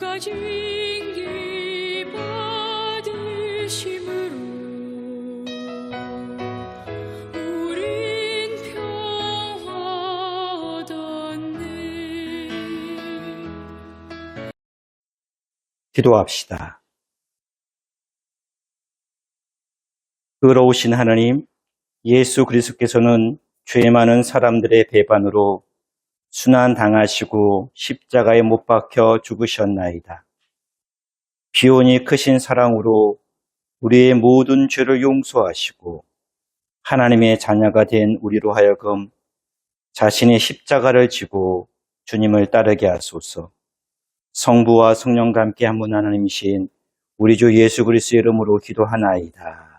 그가 징계 받으심으로 우린 평화 얻었네. 기도합시다. 의로우신 하나님, 예수 그리스도께서는 죄 많은 사람들의 배반으로 순환당하시고 십자가에 못 박혀 죽으셨나이다. 비온이 크신 사랑으로 우리의 모든 죄를 용서하시고 하나님의 자녀가 된 우리로 하여금 자신의 십자가를 지고 주님을 따르게 하소서. 성부와 성령과 함께 한 분 하나님이신 우리 주 예수 그리스도의 이름으로 기도하나이다.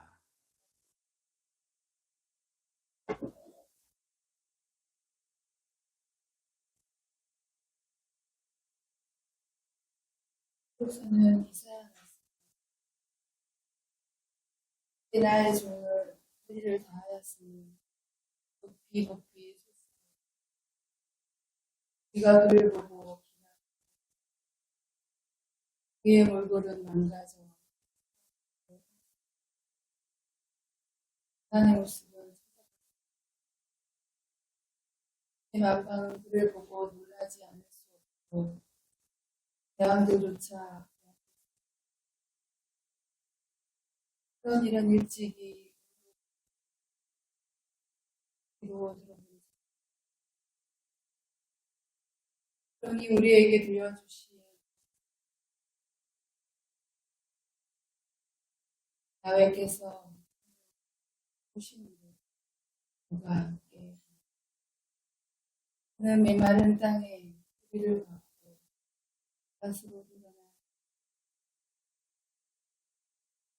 저는 이사야 나의 종을 우리를 다하였으니 높이 섰으니 네가 그를 보고 그의 얼굴은 망가져 나의 모습은 내 만방은 그를 보고 놀라지 않을 수 없고 대왕들조차 그런 일은 일찍이 이루어지는 그러니 우리에게 들려주신 야훼께서 오시는 그와 함께 그는 메마른 땅에 우리를 받고 밭으로 일어나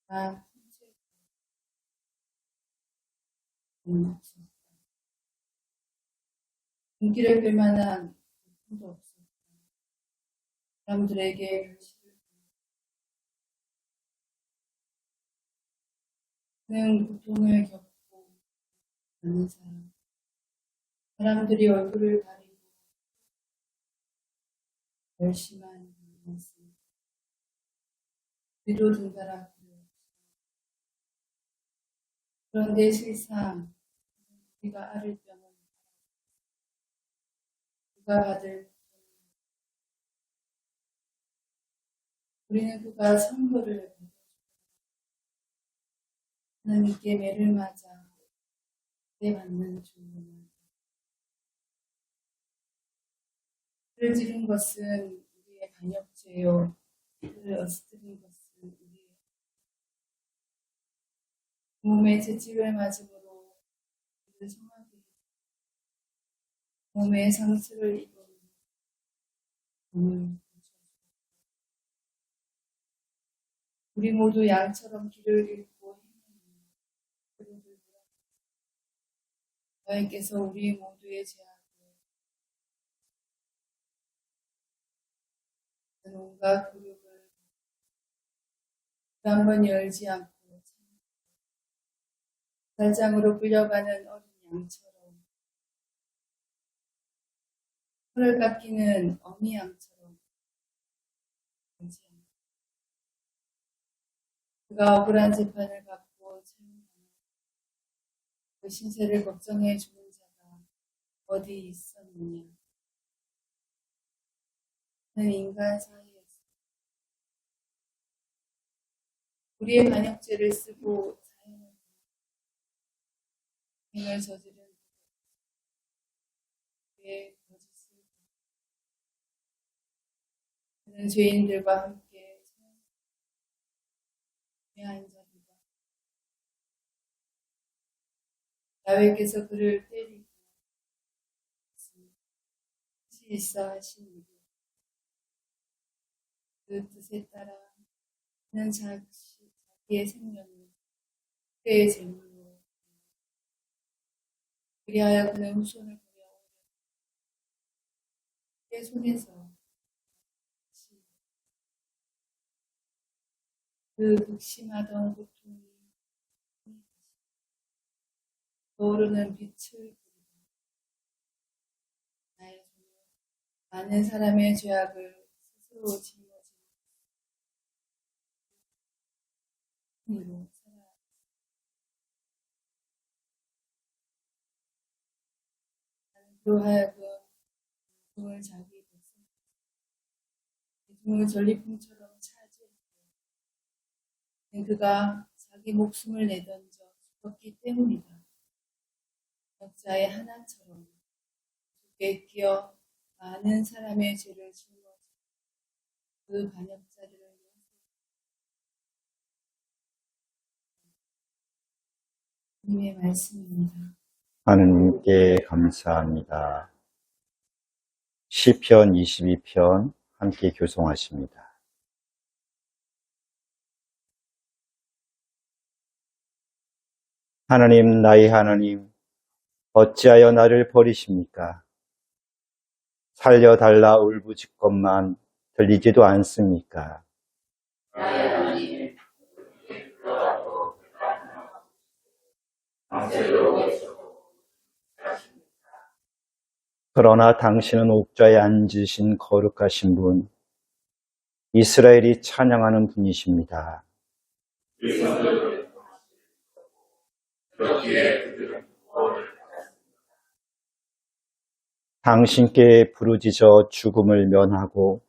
나 인기를 끌 만한 고통도 없었다. 사람들에게 결실을 그는 고통을 겪고 많은 사람들이 얼굴을 가리고 열심한 모습 위로 등달하고 그런데 실상 우리가 앓을 병은 그가 받을 우리는 그가 선고를 하나님께 매를 맞아 받는 주는 그를 지른 것은 우리의 반역죄요 그를 어스뜨린 것은 우리의 몸에 채찍을 맞음으로 그를 성하게 몸에 상처를 입은 우리 모두 양처럼 길을 잃고 행하니 하나님께서 우리 모두의 죄악을 온갖 굴욕을 한 번 열지 않고 달장으로 끌려가는 어린 양처럼 털을 깎이는 어미 양처럼 그가 억울한 재판을 받고 그 신세를 걱정해 주는 자가 어디 있었느냐. 그는 인간 사이에서 우리의 반역죄를 쓰고 행을 저지른 그의 거짓을 그는 죄인들과 함께 매한 자들과 야훼께서 그를 때리고 뜻이 있어 하신 일 그 뜻에 따라 그는 자기의 생명을 그의 제물로 그리하여 그는 후손을 버려 그의 손에서 그 극심하던 고통이 떠오르는 빛을 나의 손으로 많은 사람의 죄악을 스스로 짊어지는 그로 하여금 대중을 자기 백성, 대중을 전리품처럼 차지했고, 그가 자기 목숨을 내던져 죽었기 때문이다. 역자의 하나처럼 죽게 끼어 많은 사람의 죄를 짊어져 그 반역자들을 주님의 말씀입니다. 하느님께 감사합니다. 시편 22편 함께 교송하십니다. 하나님, 나의 하나님, 어찌하여 나를 버리십니까? 살려달라 울부짖건만 들리지도 않습니까? 그러나 당신은 옥좌에 앉으신 거룩하신 분, 이스라엘이 찬양하는 분이십니다. 당신께 부르짖어 죽음을 면하고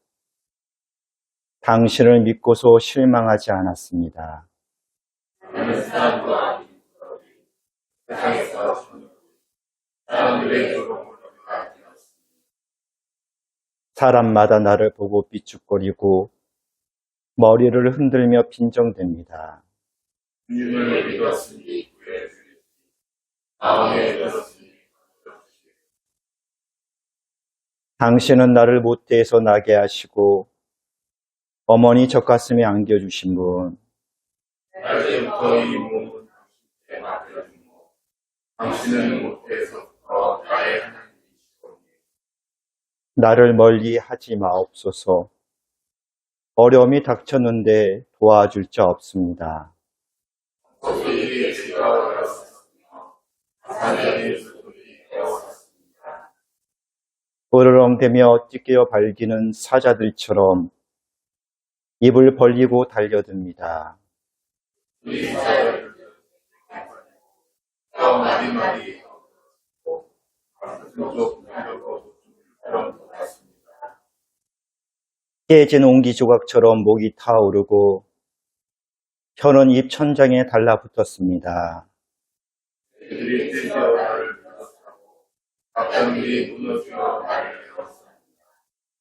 당신을 믿고서 실망하지 않았습니다. 사람마다 나를 보고 삐죽거리고 머리를 흔들며 빈정댑니다. 당신은 나를 모태에서 나게 하시고 어머니 젖가슴에 안겨주신 분, 당신은 모태에서부터 나의 하나님이시고 나를 멀리 하지 마옵소서. 어려움이 닥쳤는데 도와줄 자 없습니다. 으르렁대며 찢겨 발기는 사자들처럼 입을 벌리고 달려듭니다. 깨진 옹기 조각처럼 목이 타오르고 혀는 입 천장에 달라붙었습니다.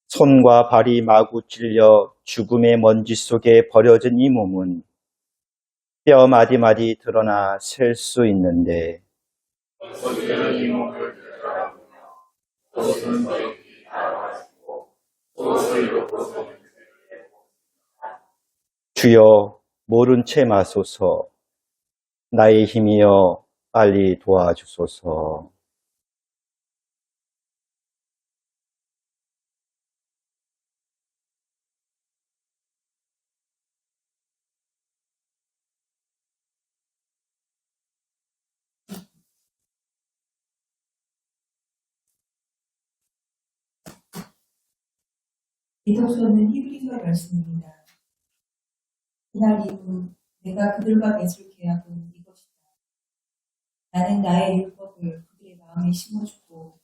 손과 발이 마구 찔려 죽음의 먼지 속에 버려진 이 몸은 뼈 마디마디 드러나 셀 수 있는데 주여 모른 채 마소서. 나의 힘이여 빨리 도와주소서. 기독교는 히브리서 말씀입니다. 이날 이후 내가 그들과 맺을 계약은 이것이다. 나는 나의 율법을 그들의 마음에 심어주고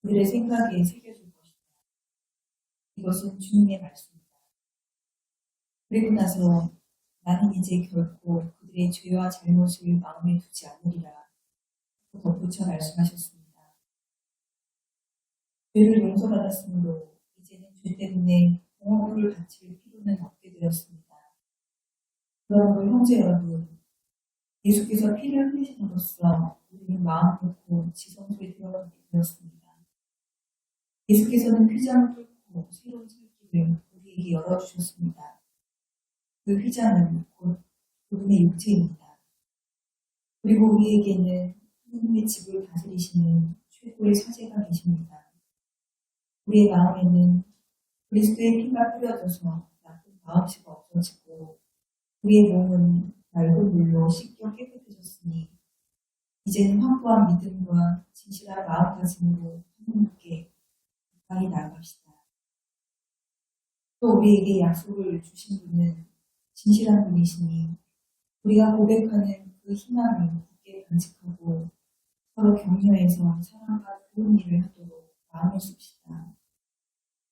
그들의 생각에 새겨줄 것이다. 이것은 주님의 말씀이다. 그리고 나서 나는 이제 결코 그들의 죄와 잘못을 마음에 두지 않으리라. 덧붙여 말씀하셨습니다. 죄를 용서받았으므로 이제는 죄 때문에 공허를 바칠 필요는 없게 되었습니다. 그러므로 형제 여러분, 예수께서 피를 흘리심으로써 우리는 마음 놓고 지성소에 들어가게 되었습니다. 예수께서는 휘장을 뚫고 새로운 살길을 우리에게 열어주셨습니다. 그 휘장은 곧 그분의 육체입니다. 그리고 우리에게는 하나님의 집을 다스리시는 최고의 사제가 계십니다. 우리의 마음에는 그리스도의 피가 뿌려져서 나쁜 마음씨가 없어지고 우리의 몸은 맑은 물로 씻겨 깨끗해졌으니 이제는 확고한 믿음과 진실한 마음가짐으로 하나님께 가까이 나아갑시다. 또 우리에게 약속을 주신 분은 진실한 분이시니 우리가 고백하는 그 희망을 굳게 간직하고 서로 격려해서 사랑과 좋은 일을 하도록 마음을 씁시다.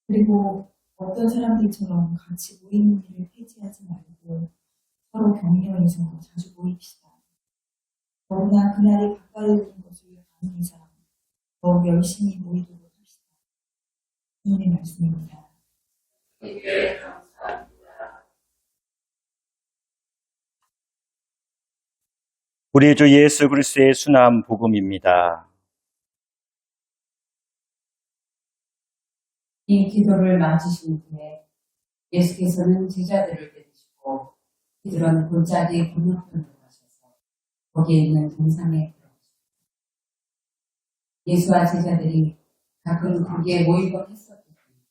그리고 어떤 사람들처럼 같이 모이는 일을 폐지하지 말고 서로 격려해서 자주 모입시다. 더구나 그날이 가까이 오는 것을 아는 이상 더욱 열심히 모이도록 합시다. 주님의 말씀입니다. 우리 주 예수 그리스도의 순한 복음입니다. 이 기도를 마치신 후에 예수께서는 제자들을 데리시고 비드론 골짜기 건너편으로 가셔서 거기에 있는 동산에 들어가셨습니다. 예수와 제자들이 가끔 거기에 모이곤 했었기 때문에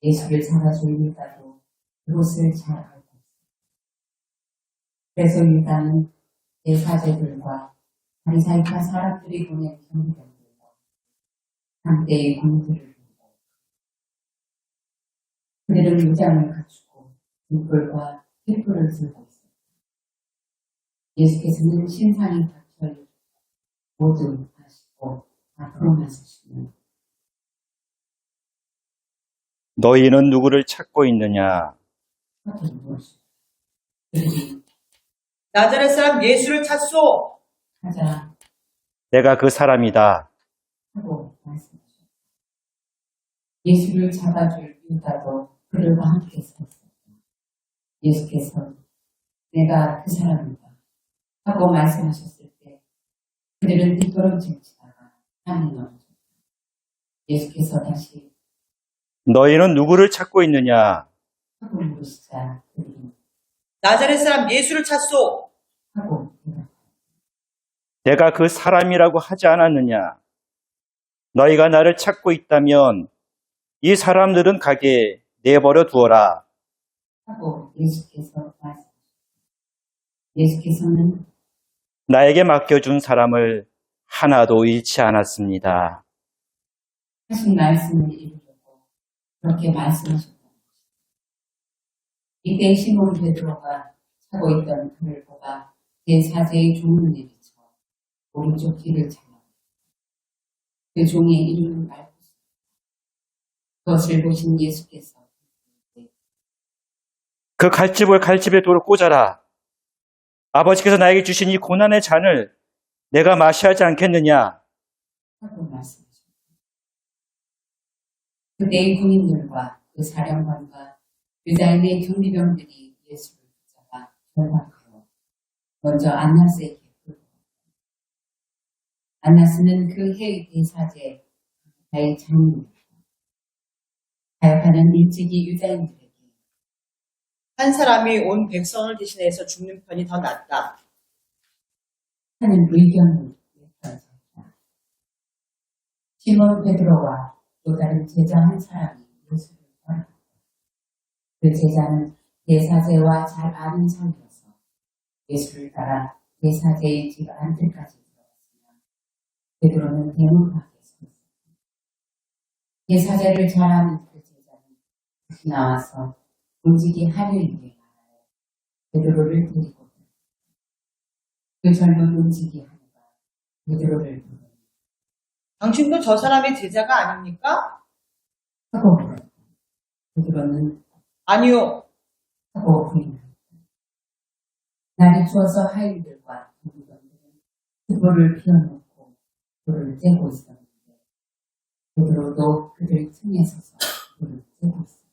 예수를 잡아줄 유다도 그곳을 잘 알고 있습니다. 그래서 유다는 대사제들과 바리사이파 사람들이 보낸 경비병들과 함대의 군들을 두고 그들은 무장을 갖추고 등불과 횃불을 들고 있습니다. 예수께서는 신상이 닫혀 모두 하시고 앞으로 나서시며 너희는 누구를 찾고 있느냐? 하도 무엇이고 그들이 나자렛 사람 예수를 찾소. 하자 내가 그 사람이다. 하고 말씀하셨다. 예수를 잡아줄 유다도 그들과 함께 섰습니다. 예수께서 내가 그 사람이다 하고 말씀하셨을 때 그들은 뒷걸음질 치다가 땅에 넘어졌다. 예수께서 다시 너희는 누구를 찾고 있느냐? 하고 물으시자 그들은 나자렛 사람 예수를 찾소. 하고 대답하였다. 내가 그 사람이라고 하지 않았느냐? 너희가 나를 찾고 있다면 이 사람들은 가게 내버려 두어라. 하고 예수께서 말씀하셨다. 예수께서는 나에게 맡겨준 사람을 하나도 잃지 않았습니다. 하신 말씀을 이루려고 그렇게 말씀하셨다. 이때 시몬 베드로가 차고 있던 그를 보가 제4세의 종을 내비쳐 오른쪽 뒤를 잘라 그 종의 이름을 알고 있습니다. 그것을 보신 예수께서 그 칼집을 칼집에 돌을 꽂아라. 아버지께서 나에게 주신 이 고난의 잔을 내가 마셔야 하지 않겠느냐? 하고 말씀하셨다. 그때의 군인들과 그 사령관과 유다인의 경비병들이 예수를 붙잡아 결박하여 먼저 안나스에게 끌고 갔다. 안나스는 그 해의 대사제 가의 장인이었다. 가야파는 일찍이 유다인들에게 한 사람이 온 백성을 대신해서 죽는 편이 더 낫다. 하는 의견을 내걸었다. 시몬 베드로와 또 다른 제자 한 사람이 예수를 따랐다. 그 제자는 대사제와 잘 아는 사람이어서 예수를 따라 대사제의 집 안뜰까지 들어갔으며 베드로는 대문 밖에 서 있었다. 대사제를 잘 아는 그 제자는 다시 나와서 움직이 하려에게 말하여 베드로를 데리고 들었다. 그 젊은 움직이 하느가 베드로를 부르니 당신도 저 사람의 제자가 아닙니까? 하고 물었다. 베드로는 아니요. 하고 부인한다. 날이 추워서 하인들과 경비병들은 그불을 피워놓고 불을 쬐고 있었는데 베드로도 그들 틈에 서서 불을 쬐고 있었다.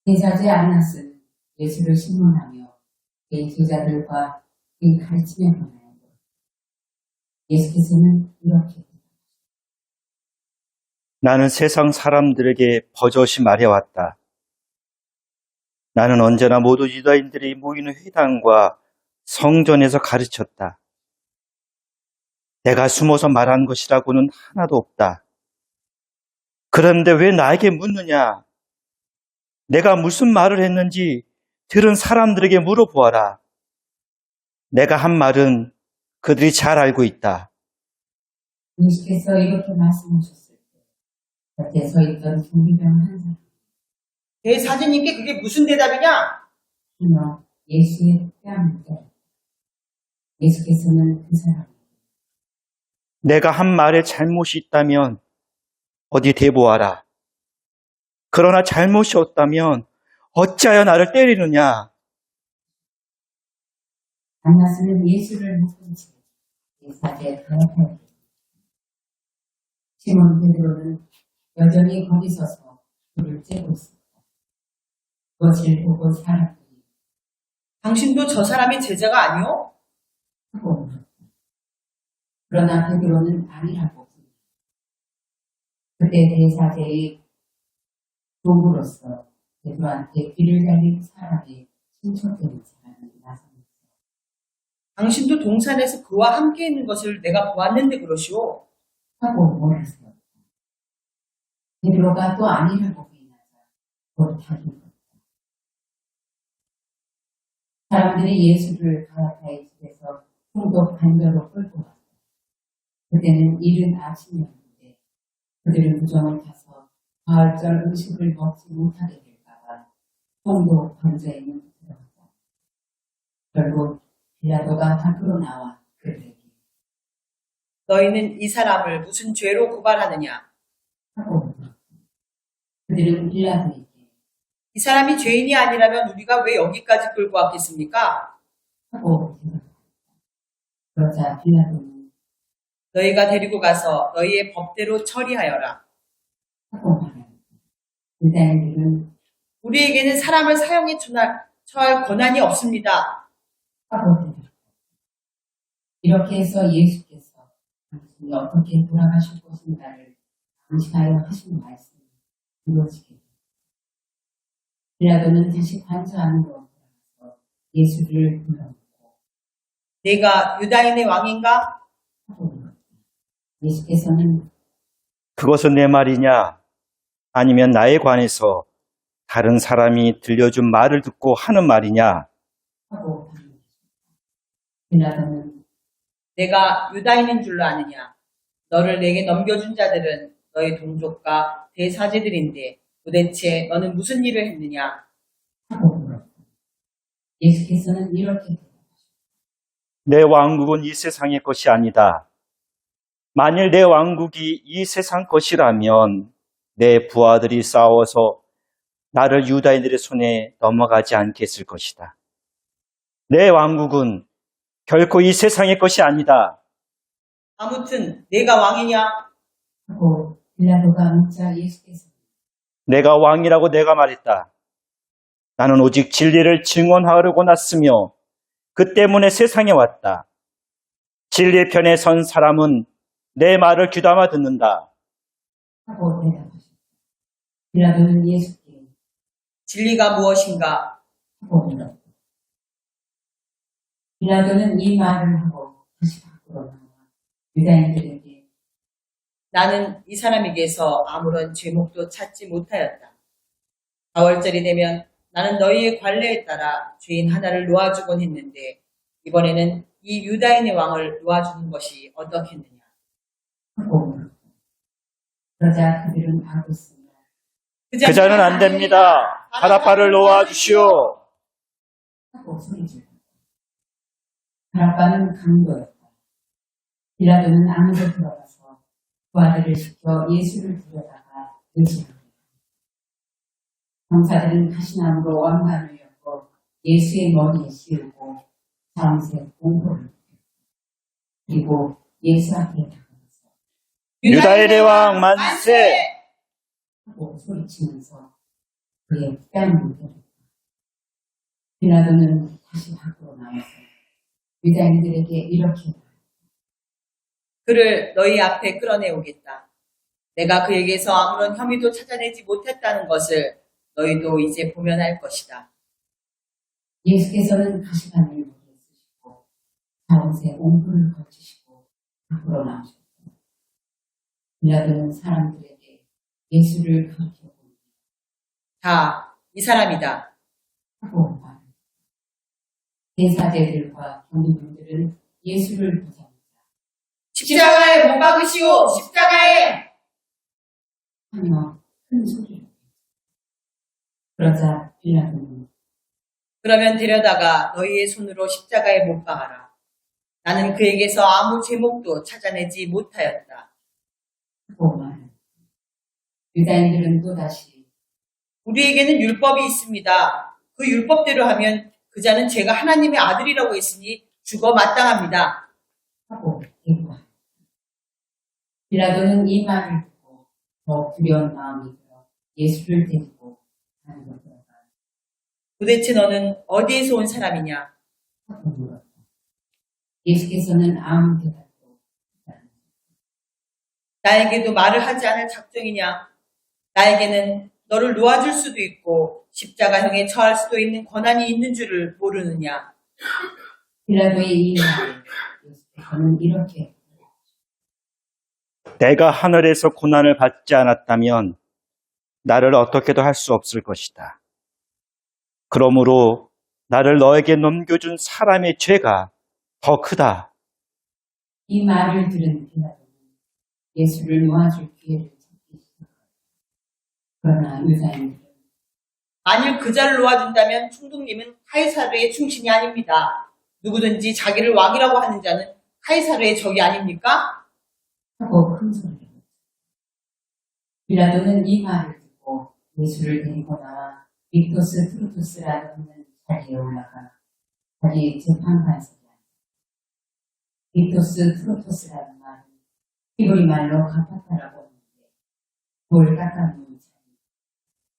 대사제 안나스는 예수를 신문하며 그의 제자들과 그의 가르침에 관하여 물었다. 예수께서는 이렇게 나는 세상 사람들에게 버젓이 말해왔다. 나는 언제나 모두 유다인들이 모이는 회당과 성전에서 가르쳤다. 내가 숨어서 말한 것이라고는 하나도 없다. 그런데 왜 나에게 묻느냐? 내가 무슨 말을 했는지 들은 사람들에게 물어보아라. 내가 한 말은 그들이 잘 알고 있다. 예수께서 이렇게 말씀하셨을 때 곁에 서 있던 경비병 한 사람 대사제님께 그게 무슨 대답이냐? 하며 예수의 뺨을 때렸다. 예수께서는 그 사람에게 내가 한 말에 잘못이 있다면 어디 대보아라. 그러나 잘못이 없다면 어찌하여 나를 때리느냐? 안나스는 예수를 묶은 채 제사제에 가입하였다. 시몬 베드로는 여전히 거기 서서 불을 쬐고 있었다. 그것을 보고 사람들이 당신도 저 사람의 제자가 아니오? 하고 물었다. 그러나 베드로는 아니라고 부르다. 그때 대사제의 도구로서 베드로한테 귀를 달린 사람의 신초되는 사람이 나섰다. 당신도 동산에서 그와 함께 있는 것을 내가 보았는데 그러시오. 하고 뭐를 세웠다. 베드로가 또 아니라고 부인하자 곧 다투었다. 사람들이 예수를 가야파의 집에서 총독 반려로 끌고 갔다. 그때는 이른 아침이었는데 그들은 부정을 타서 가을절 음식을 먹지 못하게 될까봐 총독 관저에는 들어갔다. 결국 빌라도가 밖으로 나와 그들에게 너희는 이 사람을 무슨 죄로 고발하느냐? 하고 물었다. 그들은 빌라도에게 이 사람이 죄인이 아니라면 우리가 왜 여기까지 끌고 왔겠습니까? 하고 대답했다. 그러자 빌라도는 너희가 데리고 가서 너희의 법대로 처리하여라. 하고 말하였다. 유다인들은 우리에게는 사람을 사형에 처할 권한이 없습니다. 하고 대답했다. 이렇게 해서 예수께서 당신이 어떻게 돌아가실 것인가를 암시하여 하신 말씀이 이루어지게 됐다. 빌라도는 다시 관저 안으로 들어가서 예수를 불러놓고 내가 유다인의 왕인가? 하고 물었다. 예수께서는 그것은 내 말이냐? 아니면 나에 관해서 다른 사람이 들려준 말을 듣고 하는 말이냐? 하고 반문하셨다. 빌라도는 내가 유다인인 줄로 아느냐? 너를 내게 넘겨준 자들은 너희 동족과 대사제들인데 도대체 너는 무슨 일을 했느냐? 하고 물었다. 예수께서는 이렇게 대답하셨다. 내 왕국은 이 세상의 것이 아니다. 만일 내 왕국이 이 세상 것이라면 내 부하들이 싸워서 나를 유다인들의 손에 넘어가지 않게 했을 것이다. 내 왕국은 결코 이 세상의 것이 아니다. 아무튼 내가 왕이냐? 하고 빌라도가 묻자 예수께서 내가 왕이라고 내가 말했다. 나는 오직 진리를 증언하려고 났으며 그 때문에 세상에 왔다. 진리의 편에 선 사람은 내 말을 귀담아 듣는다. 하고 대답하셨다. 빌라도는 예수께 진리가 무엇인가? 하고 물었다. 빌라도는 이 말을 하고 다시 밖으로 나와 유다인들에게 나는 이 사람에게서 아무런 죄목도 찾지 못하였다. 4월절이 되면 나는 너희의 관례에 따라 죄인 하나를 놓아주곤 했는데 이번에는 이 유다인의 왕을 놓아주는 것이 어떻겠느냐? 하고 물었다. 그러자 그들은 아구스나 그 자는 안 됩니다. 바라바를 놓아주시오. 하고 소리질렀다. 바라바는 강도였다. 빌라도는 안으로 들어가서 부하들을 시켜 예수를 데려다가 의지합니다. 병사들은 가시나무로 왕관을 엮어 예수의 머리에 씌우고 자음새 공포를 했다. 그리고 예수 앞에 다가가서 유다인의 왕 만세! 하고 소리치면서 그의 뺨을 때렸다. 빌라도는 다시 밖으로 나와서 유다인들에게 이렇게 말했다. 그를 너희 앞에 끌어내오겠다. 내가 그에게서 아무런 혐의도 찾아내지 못했다는 것을 너희도 이제 보면 할 것이다. 예수께서는 가시관을 머리에 쓰시고 자음새 옹불을 거치시고 밖으로 나오셨다. 빌라도는 사람들에게 예수를 가르쳐보니 자, 이 사람이다. 하고 말했다. 대사제들과 경비병들은 예수를 보자마자 십자가에 못 박으시오! 십자가에! 하며 큰 소리로 했다. 그러자 빌라도는 그러면 데려다가 너희의 손으로 십자가에 못 박아라. 나는 그에게서 아무 제목도 찾아내지 못하였다. 하고 말했다. 유다인들은 또다시 우리에게는 율법이 있습니다. 그 율법대로 하면 그 자는 제가 하나님의 아들이라고 했으니 죽어 마땅합니다. 하고 대꾸하였다. 빌라도는 이 말을 듣고 더 두려운 마음이 들어 예수를 데리고 안으로 들어가 도대체 너는 어디에서 온 사람이냐? 하고 물었다. 예수께서는 아무 대답도 하지 않으셨다. 나에게도 말을 하지 않을 작정이냐? 나에게는 너를 놓아줄 수도 있고 십자가형에 처할 수도 있는 권한이 있는 줄을 모르느냐? 빌라도의 이 말에 예수께서는 이렇게 내가 하늘에서 고난을 받지 않았다면 나를 어떻게도 할 수 없을 것이다. 그러므로 나를 너에게 넘겨준 사람의 죄가 더 크다. 이 말을 들은 빌라도는 예수를 놓아줄 기회를 찾기 시작했다. 그러나 유다인들은 만일 그 자를 놓아준다면 총독님은 카이사르의 충신이 아닙니다. 누구든지 자기를 왕이라고 하는 자는 카이사르의 적이 아닙니까? 하고 큰 소리를 쳤다. 빌라도는 이 말을 듣고 예수를 데리고 나와 빅토스 프루토스라는 자리에 올라가 자기 재판관석에 앉았다. 빅토스 프루토스라는 말은 히브리 말로 가파타라고 하는데 돌 깎아놓은 자리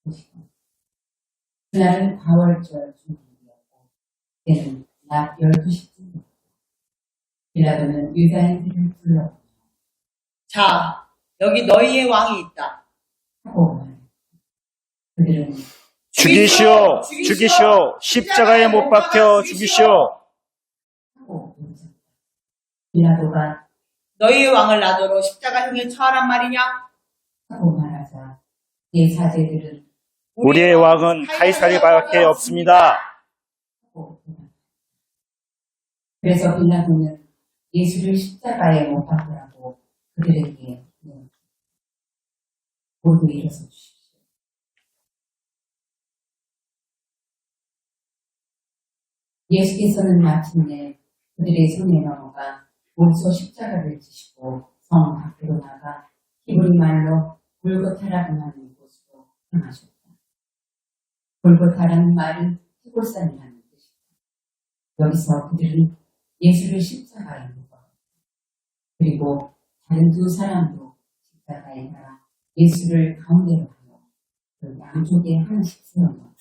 것이다. 그날은 과월절 중간이었고 때는 낮 12시쯤이었다. 빌라도는 유다인들을 불러 자, 여기 너희의 왕이 있다. 하고 말했다. 그들은 죽이시오! 죽이시오! 십자가에 못 박혀 죽이시오! 하고 외쳤다. 빌라도가 너희의 왕을 나더러 십자가형에 처하란 말이냐? 하고 말하자 네 사제들은 우리의 왕은 카이사리밖에 없습니다. 하고 대답했다. 그래서 빌라도는 예수를 십자가에 못 박으라고 그들에게 명했다. 모두 일어서 주십시오. 예수께서는 마침내 그들의 손에 넘어가 몸소 십자가를 지시고 성 밖으로 나가 히브리 말로 골고타라고 하는 곳으로 향하셨다. 골고타라는 말은 해골산이라는 뜻이다. 여기서 그들은 예수를 십자가에 못 박았다. 그리고 다른 두 사람도 십자가에 달아 예수를 가운데로 하여 그 양쪽에 하나씩 세워놓았다.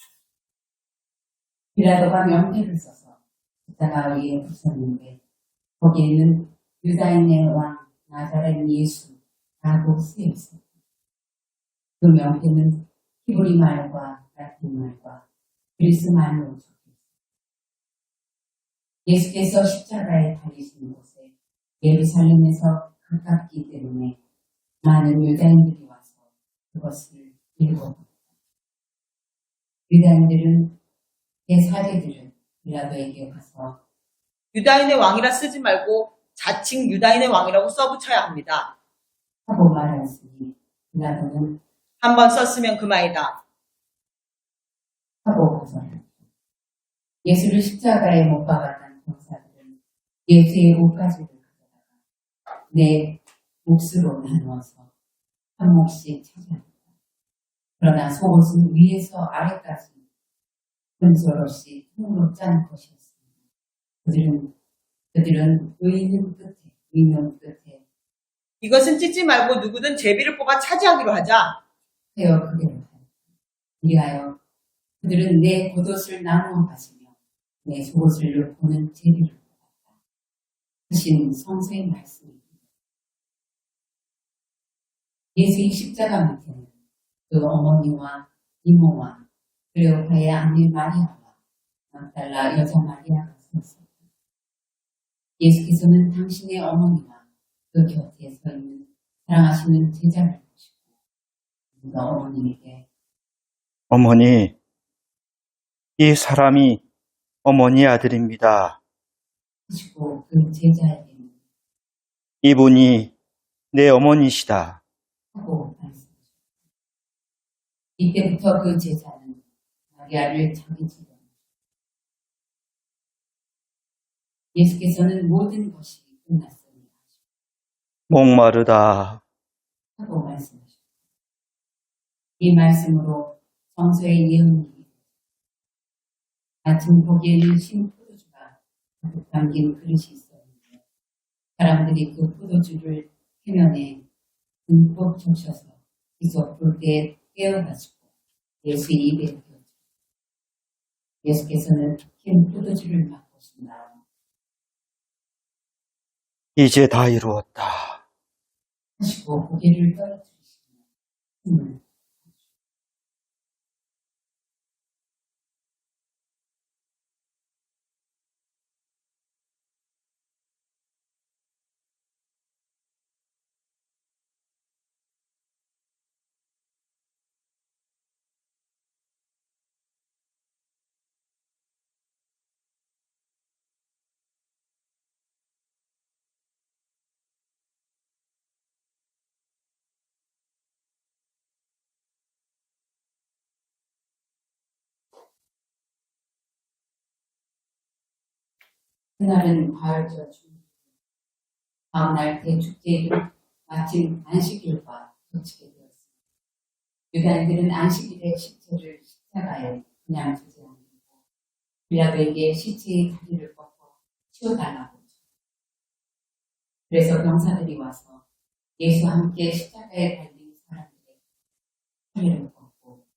빌라도가 명패를 써서 십자가 위에 붙였는데 거기에는 유다인의 왕 나자렛 예수라고 쓰여 있었다. 그 명패는 히브리 말과 라틴 말과 그리스 말로 적혀 있었다. 예수께서 십자가에 달리신 곳에 예루살렘에서 가깝기 때문에 많은 유다인들이 와서 그것을 읽어보았다. 유다인들은 대사제들은 빌라도에게 가서 유다인의 왕이라 쓰지 말고 자칭 유다인의 왕이라고 써붙여야 합니다. 하고 말하였으니 빌라도는 한번 썼으면 그만이다. 하고 거절했다. 예수를 십자가에 못 박았던 병사들은 예수의 옷가지를 가져다가 내 몫으로 나누어서 한 몫씩 차지합니다. 그러나 속옷은 위에서 아래까지 근소로씩 통으로 짠 것이었습니다. 그들은 의는 끝에, 의는 끝에 이것은 찢지 말고 누구든 제비를 뽑아 차지하기로 하자. 하여 그대로 하였다. 이하여 그들은 내 겉옷을 나누어 가지며 내 속옷을 읊고는 제비를 받았다. 하신 성서의 말씀입니다. 예수의 십자가 밑에는 그 어머니와 이모와 그리고 그의 아내 마리아와 막달라 여자 마리아가 서 있었다. 예수께서는 당신의 어머니와 그 곁에 서 있는 사랑하시는 제자를 보시고 그 어머니에게 어머니, 이 사람이 어머니 아들입니다. 하시고 그 제자에게는 이분이 내 어머니시다. 하고 말씀하셨다. 이때부터 그 제자는 마리아를 자기 집에 예수께서는 모든 것이 끝났습니다. 목마르다. 하고 말씀하셨습니다. 이 말씀으로 성소의 예언이 마침 거기에는 신 포도주가 가득 담긴 그릇이 있었는데 사람들이 그 포도주를 해면에 듬뿍 적셔서 기속 불때에 깨어가지고 예수의 입에 넣었죠. 예수께서는 흰 포도주를 맛보신 다음 이제 다 이루었다. 하시고 고개를 떨어뜨리시며 숨을 그날은 가을절 중일 다음날 대축제일은 마침 안식일과 겹치게 되었습니다. 유다인들은 안식일에 시체를 십자가에 그냥 두지 않고 빌라도에게 시체의 다리를 꺾어 치워달라고 했죠. 그래서 병사들이 와서 예수와 함께 십자가에 달린 사람들의 다리를 꺾고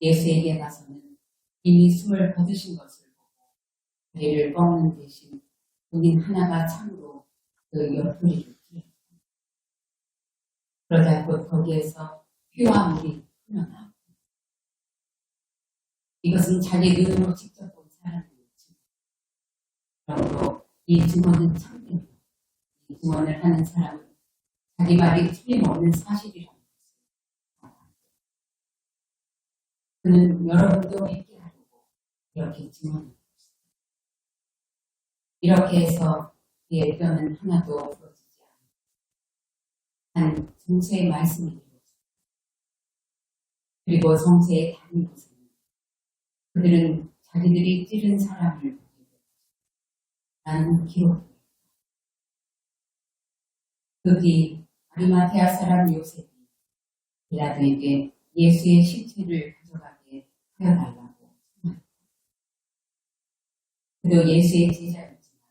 예수에게 가서는 이미 숨을 거두신 것을 보고 다리를 꺾는 대신 본인 하나가 창으로 그 옆구리를 찔렀다. 그러자 곧 거기에서 피와 물이 흘러나오고 이것은 자기 눈으로 직접 본 사람이었지. 그러므로 이 증언은 참됩니다. 이 증언을 하는 사람은 자기 말이 틀림없는 사실이라는 것을 그는 여러분도 믿게 하려고 이렇게 증언합니다. 이렇게 해서 그의 뼈는 하나도 부러지지 않은 한 성세의 말씀이 이루어집니다. 그리고 성세의 다른 곳에는 그들은 자기들이 찌른 사람을 보게 되었다는 기록입니다. 그 뒤 아리마테아 사람 요셉이 빌라도에게 예수의 시체를 가져가게 하여달라고 청합니다. 그도 예수의 제자였지만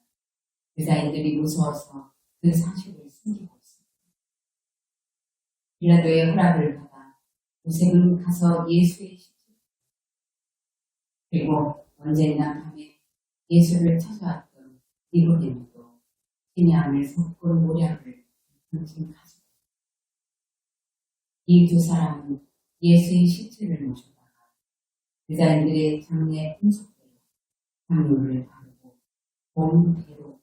유다인들이 무서워서 그 사실을 숨기고 있습니다. 빌라도의 허락을 받아 요셉은 가서 예수의 시체 그리고 언젠가 밤에 예수를 찾아왔던 니고데모도 신의 안을 섞은 모략을 당신 가지고 이 두 사람은 예수의 시체를 모셔다가 유다인들의 장례 풍속대로 향유를 바르고 온 배로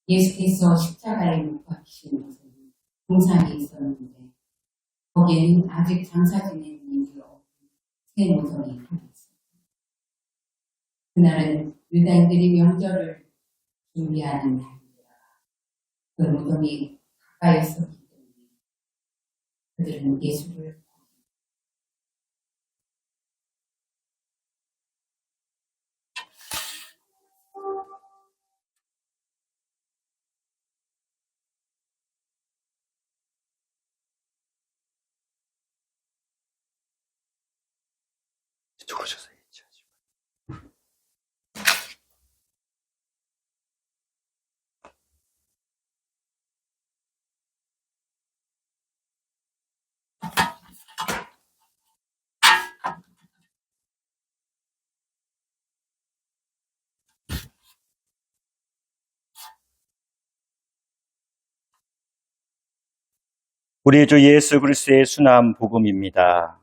예수께서 십자가에 못 박히신 곳에는 동상이 있었는데 거기에는 아직 장사 지내는 일이 없는 새 노선이 하나 있었습니다. 그날은 유다인들이 명절을 준비하는 날이라 그 노선이 가까이 있었기 때문에 그들은 예수를 죽으셔서 얘기하지. 우리 주 예수 그리스도의 순환 복음입니다.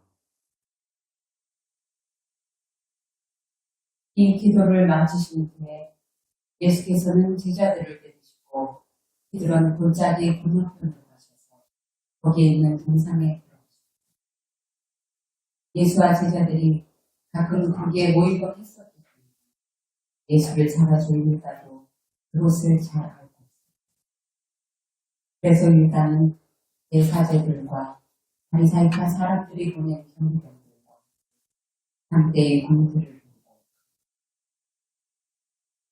이 기도를 마치신 후에 예수께서는 제자들을 데리시고 그들은 골짜기 건너편으로 가셔서 거기에 있는 동상에 들어가셨습니다. 예수와 제자들이 가끔 거기에 모이곤 했었기 때문에 예수를 잡아줄 유다도 그곳을 잘 알고 있습니다. 그래서 유다는 대사제들과 바리사이파 사람들이 보낸 경비병들과 함대의 군들을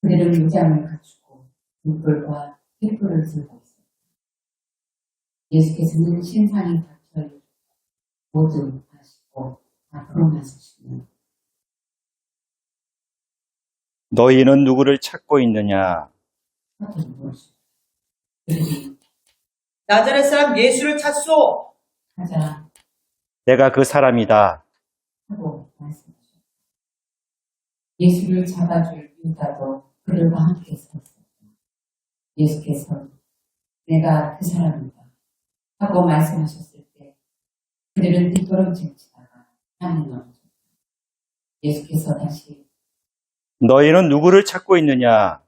그들은 무장을 갖추고 등불과 횃불을 들고 있었다. 예수께서는 신상이 닫혀 모두 하시고 앞으로 나서시며 너희는 누구를 찾고 있느냐? 하고 물으시고 그들이 나자렛 사람 예수를 찾소. 하자 내가 그 사람이다. 하고 말씀하셨다. 예수를 잡아줄 유다도 그들과 함께 있었다. 예수께서 내가 그 사람이다 하고 말씀하셨을 때 그들은 뒷걸음질치다가 향이 넘어졌다. 예수께서 다시 너희는 누구를 찾고 있느냐?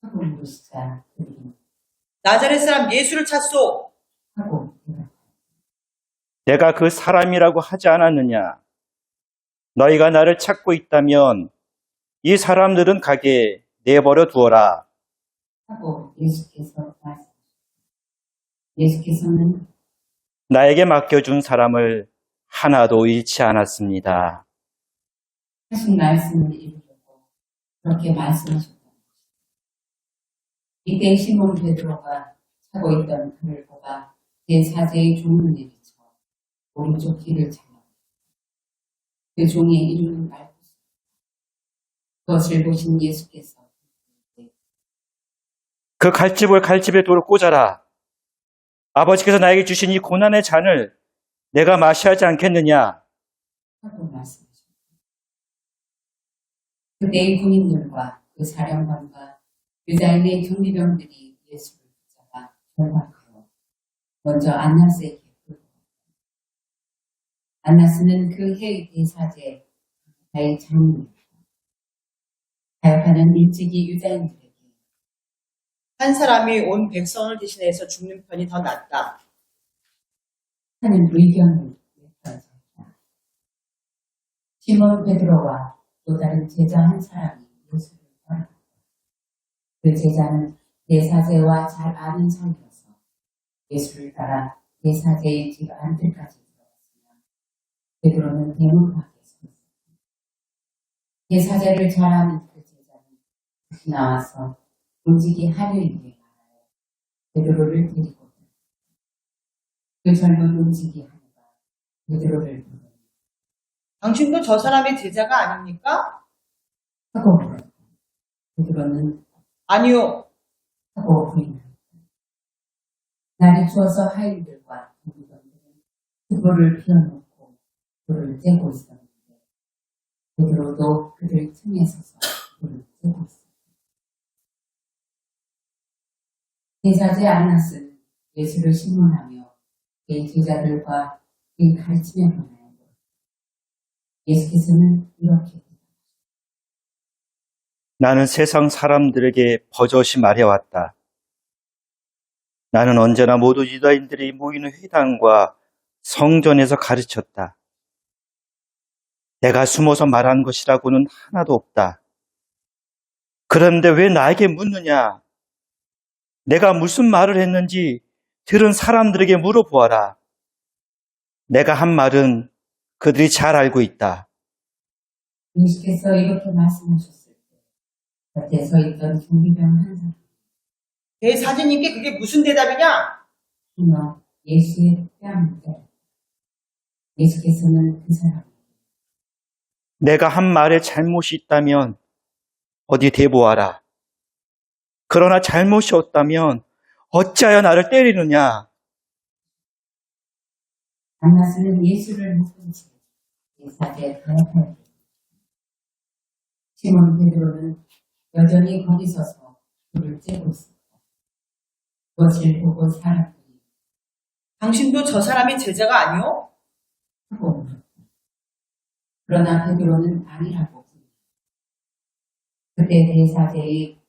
하고 물으시자 그들이 나자렛 사람 예수를 찾소. 하고 대답하였다. 내가 그 사람이라고 하지 않았느냐? 너희가 나를 찾고 있다면 이 사람들은 가게 내버려 두어라. 하고 예수께서 말씀하셨다. 예수께서는 나에게 맡겨준 사람을 하나도 잃지 않았습니다. 하신 말씀을 이루려고 그렇게 말씀하셨다. 이때 시몬 베드로가 차고 있던 그를 뽑아 제사제의 종을 내리쳐 오른쪽 귀를 잘라 그 종의 이름은 말쿠스. 그것을 보신 예수께서 그 갈집을 갈집에 돌을 꽂아라. 아버지께서 나에게 주신 이 고난의 잔을 내가 마셔야 하지 않겠느냐? 하고 말씀하셨다. 그때의 군인들과 그 사령관과 유다인의 경비병들이 예수를 붙잡아 결박하여 먼저 안나스에게 끌고 갔다. 안나스는 그 해의 대사제 가야파의 장인이었다. 가야파는 일찍이 유다인들에게 한 사람이 온 백성을 대신해서 죽는 편이 더 낫다. 하는 의견을 내걸었다. 시몬 베드로와 또 다른 제자 한 사람이 예수를 따라갔다. 그 제자는 대사제와 잘 아는 성이어서 예수를 따라 대사제의 집 안뜰까지 들어갔으며 베드로는 대문 밖에 서 있었다. 대사제를 잘 아는 그 제자는 다시 나와서 움직이 하려이기에 말하여 베드로를 데리고 들었다. 그 젊은 움직이 하느가 베드로를 부르니 당신도 저 사람의 제자가 아닙니까? 하고 물었다. 베드로는 아니요. 하고 부인한다. 날이 추워서 하인들과 동료들은 그불을 피워놓고 불을 쬐고 있었는데 베드로도 그들 틈에 서서 불을 쬐고 있었다. 대사제 안나스는 예수를 신문하며 그의 제자들과 그의 가르침에 관하여 물었다. 예수께서는 이렇게 대답하셨다. 나는 세상 사람들에게 버젓이 말해왔다. 나는 언제나 모두 유다인들이 모이는 회당과 성전에서 가르쳤다. 내가 숨어서 말한 것이라고는 하나도 없다. 그런데 왜 나에게 묻느냐? 내가 무슨 말을 했는지 들은 사람들에게 물어보아라. 내가 한 말은 그들이 잘 알고 있다. 예수께서 이렇게 말씀하셨을 때 곁에 서 있던 경비병 한 사람이 대사제님께 그게 무슨 대답이냐? 힘어 예수의 뺨을 때렸다. 예수께서는 그 사람에게 내가 한 말에 잘못이 있다면 어디 대보아라. 그러나 잘못이 없다면 어찌하여 나를 때리느냐? 안나스는 예수를 묶은 채 제사제 가야파에게 시몬 베드로는 여전히 거기 서서 불을 쬐고 있었다. 그것을 보고 사람들이 당신도 저 사람의 제자가 아니오? 하고 물었다. 그러나 베드로는 아니라고 부른다. 그때 대사제의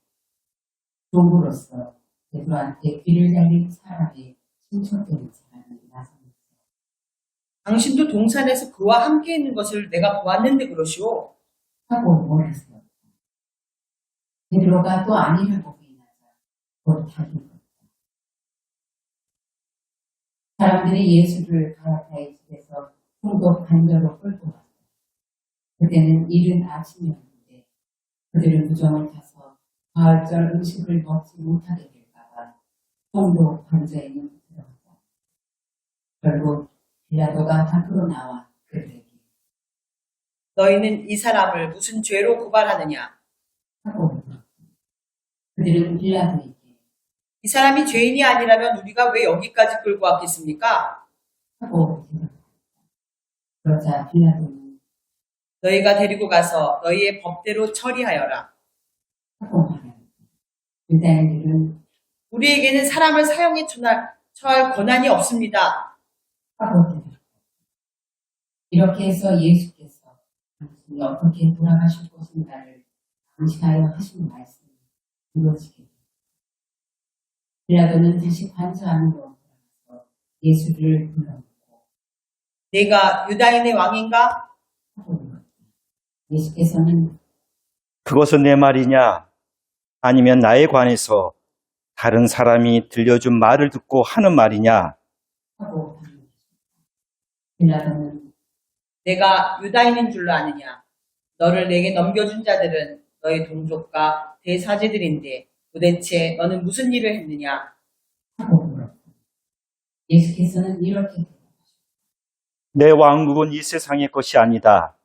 종으로서 베드로한테 귀를 달린 사람의 신촌되는 사람이 나섭니다. 당신도 동산에서 그와 함께 있는 것을 내가 보았는데 그러시오. 하고 몰아세웠다. 베드로가 또 아니라고 부인하자 곧 다기었다. 사람들이 예수를 가야파의 집에서 총독 관저로 끌고 왔다. 그때는 이른 아침이었는데 그들은 무정을 타서 가을절 음식을 먹지 못하게 될까봐 통도 관저에 들어갔다. 결국 빌라도가 밖으로 나와 그들에게 너희는 이 사람을 무슨 죄로 고발하느냐? 하고 물었다. 그들은 빌라도에게 이 사람이 죄인이 아니라면 우리가 왜 여기까지 끌고 왔겠습니까? 하고 대답했다. 그러자 빌라도는 너희가 데리고 가서 너희의 법대로 처리하여라. 하고 말하였다. 유다인들은 우리에게는 사람을 사형에 처할 권한이 없습니다. 하고 대답했다. 이렇게 해서 예수께서 당신이 어떻게 돌아가실 것인가를 당신하여 하신 말씀이 이루어지게 됩니다. 빌라도는 다시 관저 안으로 들어가서 예수를 불러놓고 내가 유다인의 왕인가? 하고 물었다. 예수께서는 그것은 내 말이냐? 아니면 나에 관해서 다른 사람이 들려준 말을 듣고 하는 말이냐? 하고 반문하셨다. 빌라도는 내가 유다인인 줄로 아느냐? 너를 내게 넘겨준 자들은 너희 동족과 대사제들인데 도대체 너는 무슨 일을 했느냐? 하고 물었다. 예수께서는 이렇게 대답하셨다. 내 왕국은 이 세상의 것이 아니다.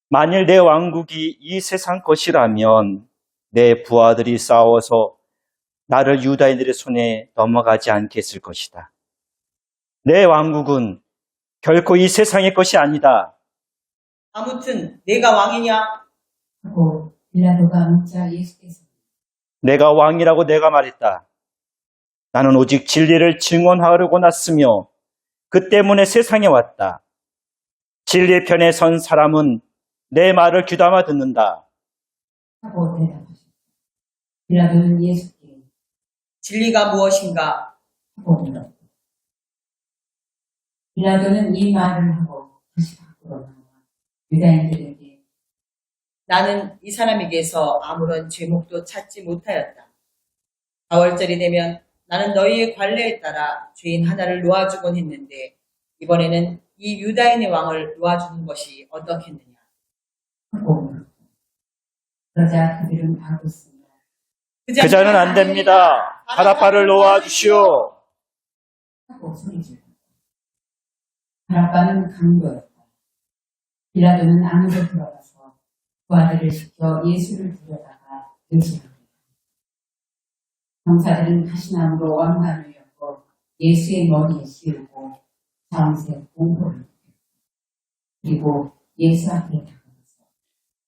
만일 내 왕국이 이 세상 것이라면 내 부하들이 싸워서 나를 유다인들의 손에 넘어가지 않게 했을 것이다. 내 왕국은 결코 이 세상의 것이 아니다. 아무튼 내가 왕이냐? 하고 빌라도가 묻자 예수께서 내가 왕이라고 내가 말했다. 나는 오직 진리를 증언하려고 났으며 그 때문에 세상에 왔다. 진리의 편에 선 사람은 내 말을 귀담아 듣는다. 하고 대답하셨다. 빌라도는 예수께 진리가 무엇인가? 하고 물었다. 빌라도는 이 말을 하고 다시 밖으로 나와 유다인들에게 나는 이 사람에게서 아무런 죄목도 찾지 못하였다. 4월절이 되면 나는 너희의 관례에 따라 죄인 하나를 놓아주곤 했는데 이번에는 이 유다인의 왕을 놓아주는 것이 어떻겠느냐. 하고 물었다. 그러자 그들은 바꿨습니다. 그자는 안 됩니다. 바라바를 놓아주시오. 하고 소리질렀다. 바라바는 강도였다. 빌라도는 안으로 들어가서 부하들을 시켜 예수를 데려다가 의심하였다. 병사들은 가시나무로 왕관을 엮어 예수의 머리에 씌우고 자음새 공포를 그리고 예수 앞에 다가가서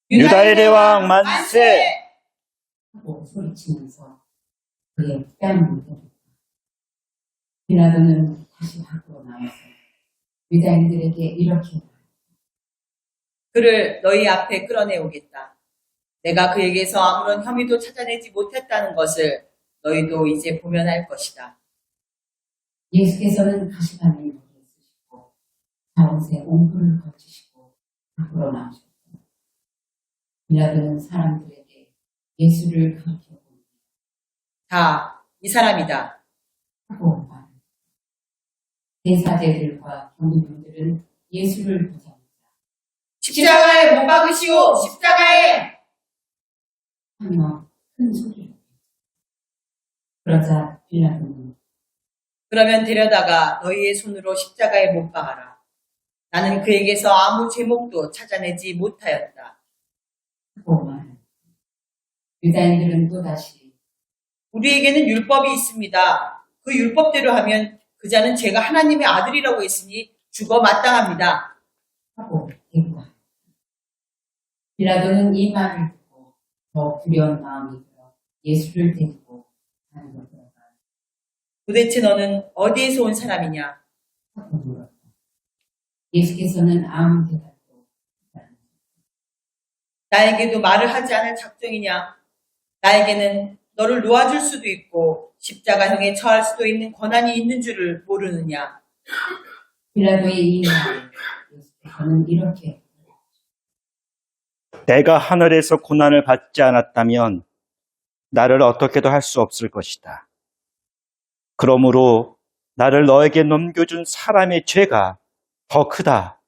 유다인의 왕 만세! 하고 소리치면서 그의 뺨을 때렸다. 빌라도는 다시 밖으로 나와서 유다인들에게 이렇게 말했다. 그를 너희 앞에 끌어내오겠다. 내가 그에게서 아무런 혐의도 찾아내지 못했다는 것을 너희도 이제 보면 알 것이다. 예수께서는 가시관을 머리에 쓰시고 자옷에 옹불을 거치시고 밖으로 나오셨다. 빌라도는 사람들에게 예수를 가르쳐보니 자, 이 사람이다. 하고 말했다. 대사제들과 경비병들은 예수를 보자마자 십자가에 못 박으시오! 십자가에! 하며 큰 소리로 했다. 그러자 빌라도는 그러면 데려다가 너희의 손으로 십자가에 못 박아라. 나는 그에게서 아무 제목도 찾아내지 못하였다. 하고 말했다. 유다인들은 또다시 우리에게는 율법이 있습니다. 그 율법대로 하면 그자는 제가 하나님의 아들이라고 했으니 죽어 마땅합니다. 하고 대꾸하였다. 빌라도는 이 말을 듣고 더 두려운 마음이 들어 예수를 데리고 안으로 들어가 도대체 너는 어디에서 온 사람이냐? 하고 물었다. 예수께서는 아무 대답도 하지 않으셨다. 나에게도 말을 하지 않을 작정이냐? 나에게는 너를 놓아줄 수도 있고 십자가형에 처할 수도 있는 권한이 있는 줄을 모르느냐? 빌라도의 이 말에 예수께서는 이렇게 내가 하늘에서 고난을 받지 않았다면 나를 어떻게도 할 수 없을 것이다. 그러므로 나를 너에게 넘겨준 사람의 죄가 더 크다.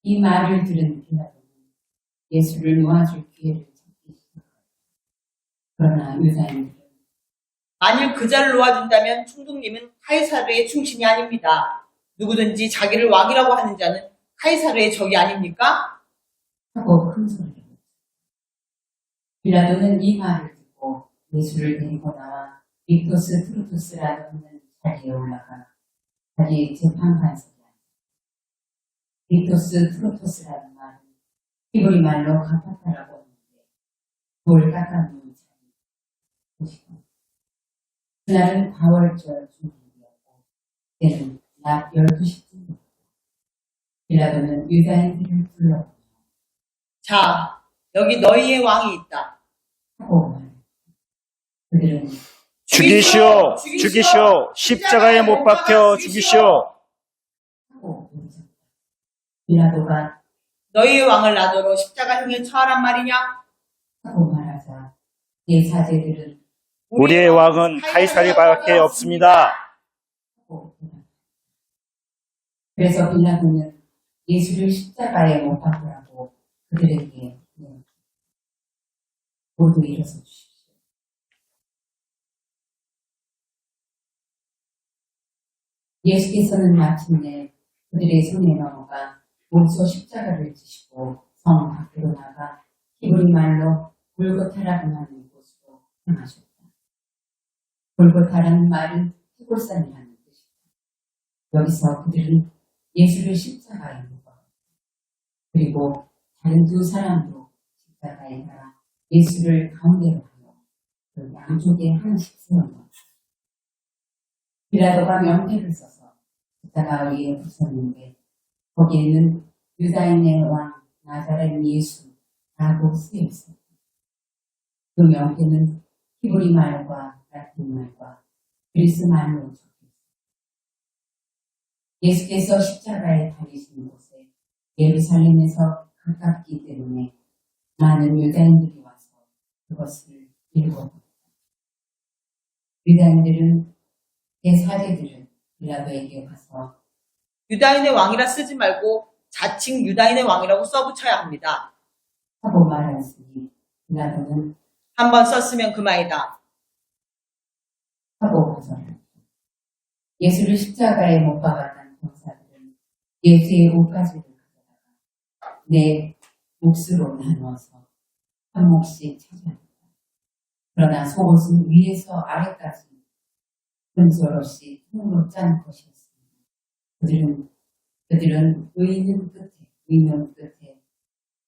이 말을 들은 빌라도는 예수를 놓아줄 기회를 찾기 시작했다. 그러나 유다인들은 만일 그 자를 놓아준다면 총독님은 카이사르의 충신이 아닙니다. 누구든지 자기를 왕이라고 하는 자는 카이사르의 적이 아닙니까? 하고 큰 소리를 했다. 빌라도는 이 말을 듣고 예수를 데리고 나와 빅토스 트루토스라는 자리에 올라가 자기 재판관석에 앉았다. 빅토스 트루토스라는 말은 히브리 말로 가파타라고 하는데 돌 깎아놓은 자리 것이다. 그날은 가월절 중간이었고 때는 낮 12시쯤이었다. 빌라도는 유다인들을 불러보며 자, 여기 너희의 왕이 있다. 하고 말했다. 그들은 죽이시오! 죽이시오! 십자가에 못 박혀 죽이시오! 하고 부르셨다. 빌라도가 너희의 왕을 나더러 십자가형에 처하란 말이냐? 하고 말하자 내 사제들은 우리의 왕은 카이사르밖에 없습니다. 하고 대답했다. 그래서 빌라도는 예수를 십자가에 못 박으라고 그들에게 명했다. 모두 일어서 주십시오. 예수께서는 마침내 그들의 손에 넘어가 몸소 십자가를 지시고 성 밖으로 나가 히브리 말로 골고타라고 하는 곳으로 향하셨다. 골고타라는 말은 해골산이라는 뜻이다. 여기서 그들은 예수를 십자가에 못 박았다. 그리고 다른 두 사람도 십자가에 달아 예수를 가운데로 하여 그 양쪽에 하나씩 세워놓았다. 빌라도가 명패를 써서 십자가 위에 붙였는데 거기에는 유다인의 왕 나자렛 예수라고 쓰여 있었다. 그 명패는 히브리 말과 라틴 말과 그리스 말로 적혀 있었다. 예수께서 십자가에 달리신 곳에 예루살렘에서 가깝기 때문에 많은 유다인들이 와서 그것을 읽어보았다. 유다인들은 대사제들은 빌라도에게 가서 유다인의 왕이라 쓰지 말고 자칭 유다인의 왕이라고 써붙여야 합니다. 하고 말하였으니 빌라도는 한번 썼으면 그만이다. 하고 거절했다. 예수를 십자가에 못 박았던 병사들은 예수의 옷가지를 가져다가 내 몫으로 나누어서 한 몫씩 차지한다. 그러나 속옷은 위에서 아래까지 분솔 없이 통으로 짠 것이었습니다. 그들은 의는 끝에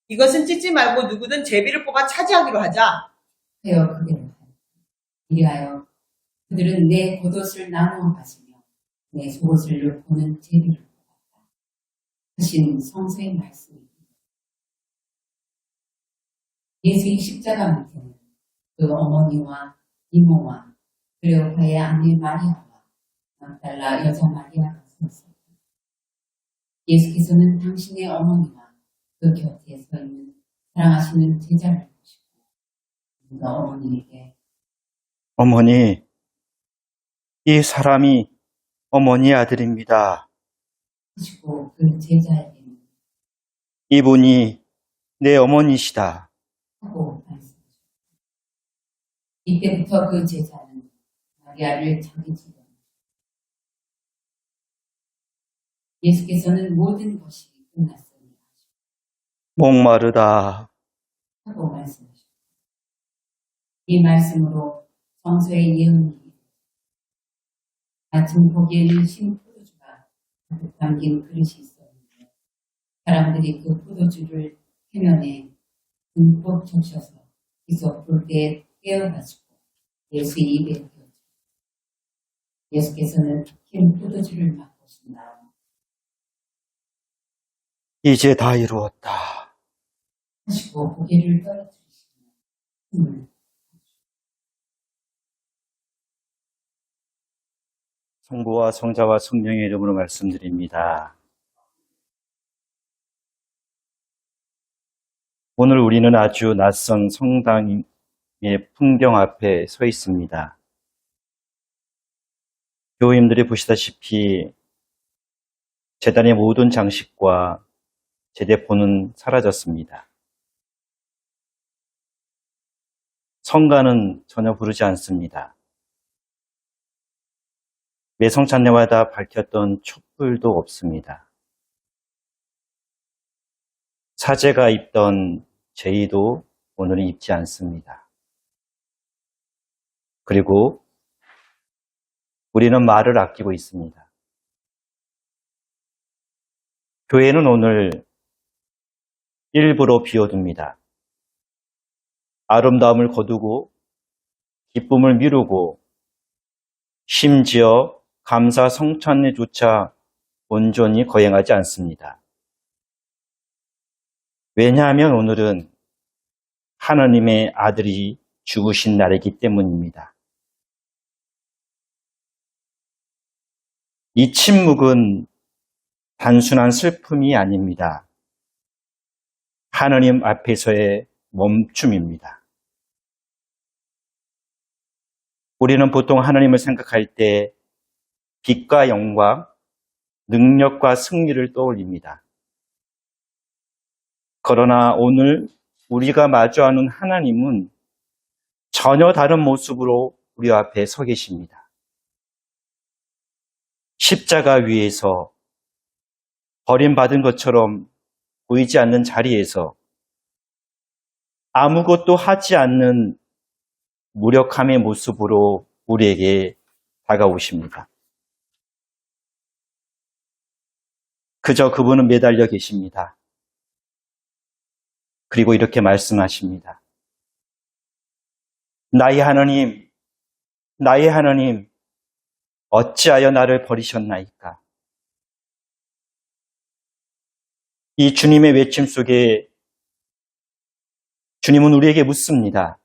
이것은 찢지 말고 누구든 제비를 뽑아 차지하기로 하자. 하여 그대로 하였다. 이리하여 그들은 내 겉옷을 나누어 가지며 내 속옷을 읊고는 제비를 뽑았다. 하신 성서의 말씀입니다. 예수의 십자가 밑에는 그 어머니와 이모와 클레오파의 아내 마리아와 막달라 여자 마리아가 서 있었다. 예수께서는 당신의 어머니와 그 곁에 서 있는 사랑하시는 제자를 보시고 그 어머니에게 어머니, 이 사람이 어머니 아들입니다. 하시고 그 제자에게는 이분이 내 어머니시다. 하고 말씀하셨다. 이때부터 그 제자는 마리아를 자기 집에 예수께서는 모든 것이 끝났으니 목마르다. 하고 말씀하셨다. 이 말씀으로 성서의 예언이 마침 거기에는 신 포도주가 가득 담긴 그릇이 있었는데 사람들이 그 포도주를 해면에 듬뿍 적셔서 기속 불때에 깨어가지고 예수의 입에 넣었다. 예수께서는 흰 포도주를 맛보신 다음 이제 다 이루었다. 하시고 고개를 떨어뜨리시며 숨을 성부와 성자와 성령의 이름으로 말씀드립니다. 오늘 우리는 아주 낯선 성당의 풍경 앞에 서 있습니다. 교우님들이 보시다시피 제단의 모든 장식과 제대포는 사라졌습니다. 성가는 전혀 부르지 않습니다. 매성찬내마다 밝혔던 촛불도 없습니다. 사제가 입던 제의도 오늘은 입지 않습니다. 그리고 우리는 말을 아끼고 있습니다. 교회는 오늘 일부러 비워둡니다. 아름다움을 거두고 기쁨을 미루고 심지어 감사 성찬례조차 온전히 거행하지 않습니다. 왜냐하면 오늘은 하나님의 아들이 죽으신 날이기 때문입니다. 이 침묵은 단순한 슬픔이 아닙니다. 하나님 앞에서의 멈춤입니다. 우리는 보통 하나님을 생각할 때 빛과 영광, 능력과 승리를 떠올립니다. 그러나 오늘 우리가 마주하는 하나님은 전혀 다른 모습으로 우리 앞에 서 계십니다. 십자가 위에서 버림받은 것처럼 보이지 않는 자리에서 아무것도 하지 않는 무력함의 모습으로 우리에게 다가오십니다. 그저 그분은 매달려 계십니다. 그리고 이렇게 말씀하십니다. 나의 하나님, 나의 하나님, 어찌하여 나를 버리셨나이까? 이 주님의 외침 속에 주님은 우리에게 묻습니다.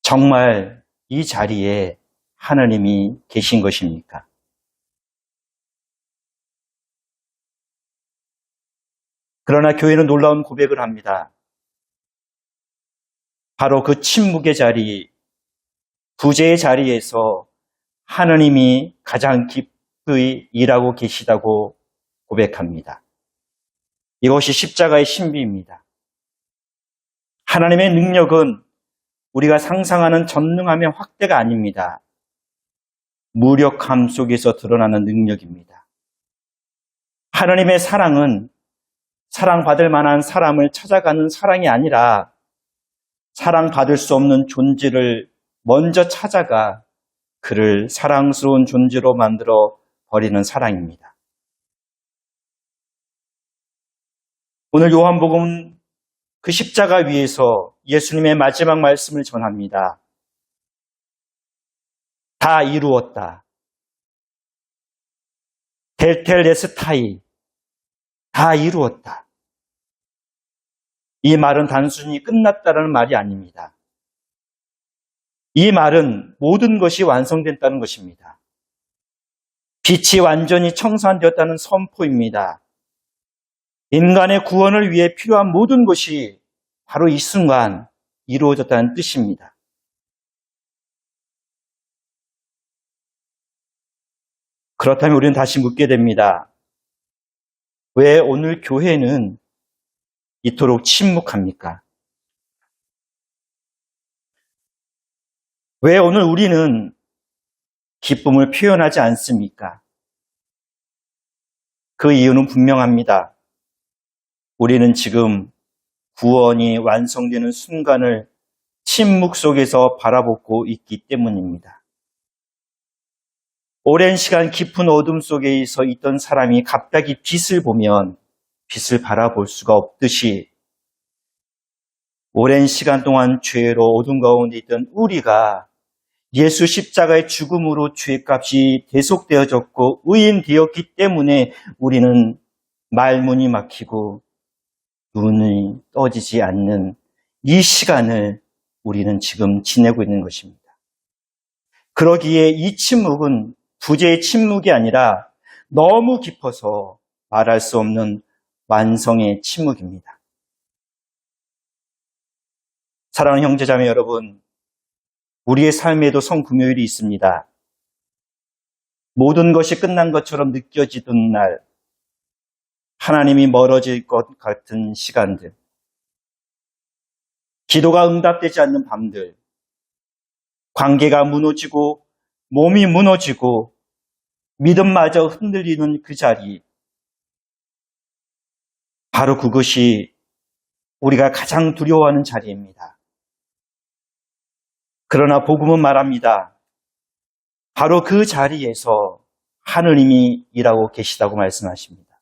정말 이 자리에 하나님이 계신 것입니까? 그러나 교회는 놀라운 고백을 합니다. 바로 그 침묵의 자리, 부재의 자리에서 하나님이 가장 기쁘이 일하고 계시다고 고백합니다. 이것이 십자가의 신비입니다. 하나님의 능력은 우리가 상상하는 전능함의 확대가 아닙니다. 무력함 속에서 드러나는 능력입니다. 하나님의 사랑은 사랑받을 만한 사람을 찾아가는 사랑이 아니라 사랑받을 수 없는 존재를 먼저 찾아가 그를 사랑스러운 존재로 만들어 버리는 사랑입니다. 오늘 요한복음은 그 십자가 위에서 예수님의 마지막 말씀을 전합니다. 다 이루었다. 텔텔레스타이. 다 이루었다. 이 말은 단순히 끝났다는 말이 아닙니다. 이 말은 모든 것이 완성됐다는 것입니다. 빛이 완전히 청산되었다는 선포입니다. 인간의 구원을 위해 필요한 모든 것이 바로 이 순간 이루어졌다는 뜻입니다. 그렇다면 우리는 다시 묻게 됩니다. 왜 오늘 교회는 이토록 침묵합니까? 왜 오늘 우리는 기쁨을 표현하지 않습니까? 그 이유는 분명합니다. 우리는 지금 구원이 완성되는 순간을 침묵 속에서 바라보고 있기 때문입니다. 오랜 시간 깊은 어둠 속에 있던 사람이 갑자기 빛을 보면 빛을 바라볼 수가 없듯이 오랜 시간 동안 죄로 어둠 가운데 있던 우리가 예수 십자가의 죽음으로 죄값이 대속되어졌고 의인되었기 때문에 우리는 말문이 막히고 눈이 떠지지 않는 이 시간을 우리는 지금 지내고 있는 것입니다. 그러기에 이 침묵은 부재의 침묵이 아니라 너무 깊어서 말할 수 없는 완성의 침묵입니다. 사랑하는 형제자매 여러분, 우리의 삶에도 성금요일이 있습니다. 모든 것이 끝난 것처럼 느껴지던 날, 하나님이 멀어질 것 같은 시간들, 기도가 응답되지 않는 밤들, 관계가 무너지고 몸이 무너지고 믿음마저 흔들리는 그 자리, 바로 그것이 우리가 가장 두려워하는 자리입니다. 그러나 복음은 말합니다. 바로 그 자리에서 하느님이 일하고 계시다고 말씀하십니다.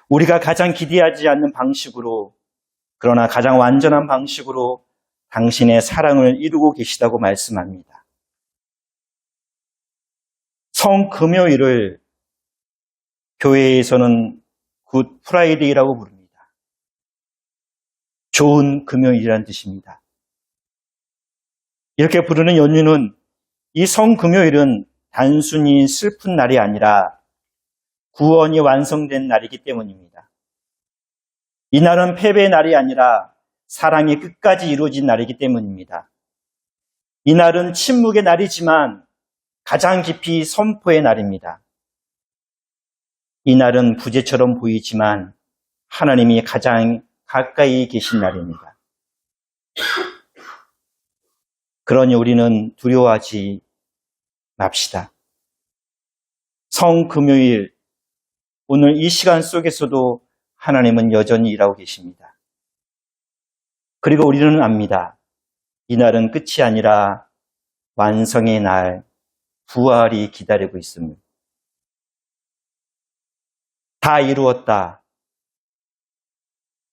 우리가 가장 기대하지 않는 방식으로, 그러나 가장 완전한 방식으로 당신의 사랑을 이루고 계시다고 말씀합니다. 성금요일을 교회에서는 굿 프라이데이라고 부릅니다. 좋은 금요일이라는 뜻입니다. 이렇게 부르는 연유는 이 성금요일은 단순히 슬픈 날이 아니라 구원이 완성된 날이기 때문입니다. 이 날은 패배의 날이 아니라 사랑이 끝까지 이루어진 날이기 때문입니다. 이 날은 침묵의 날이지만 가장 깊이 선포의 날입니다. 이 날은 부재처럼 보이지만 하나님이 가장 가까이 계신 날입니다. 그러니 우리는 두려워하지 맙시다. 성금요일, 오늘 이 시간 속에서도 하나님은 여전히 일하고 계십니다. 그리고 우리는 압니다. 이 날은 끝이 아니라 완성의 날, 부활이 기다리고 있습니다. 다 이루었다.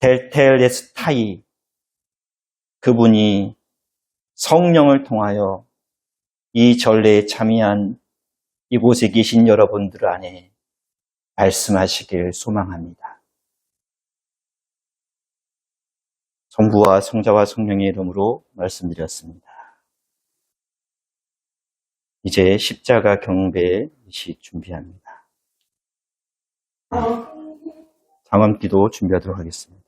텔텔레스타이, 그분이 성령을 통하여 이 전례에 참여한 이곳에 계신 여러분들 안에 말씀하시길 소망합니다. 성부와 성자와 성령의 이름으로 말씀드렸습니다. 이제 십자가 경배 시 준비합니다. 장엄기도 준비하도록 하겠습니다.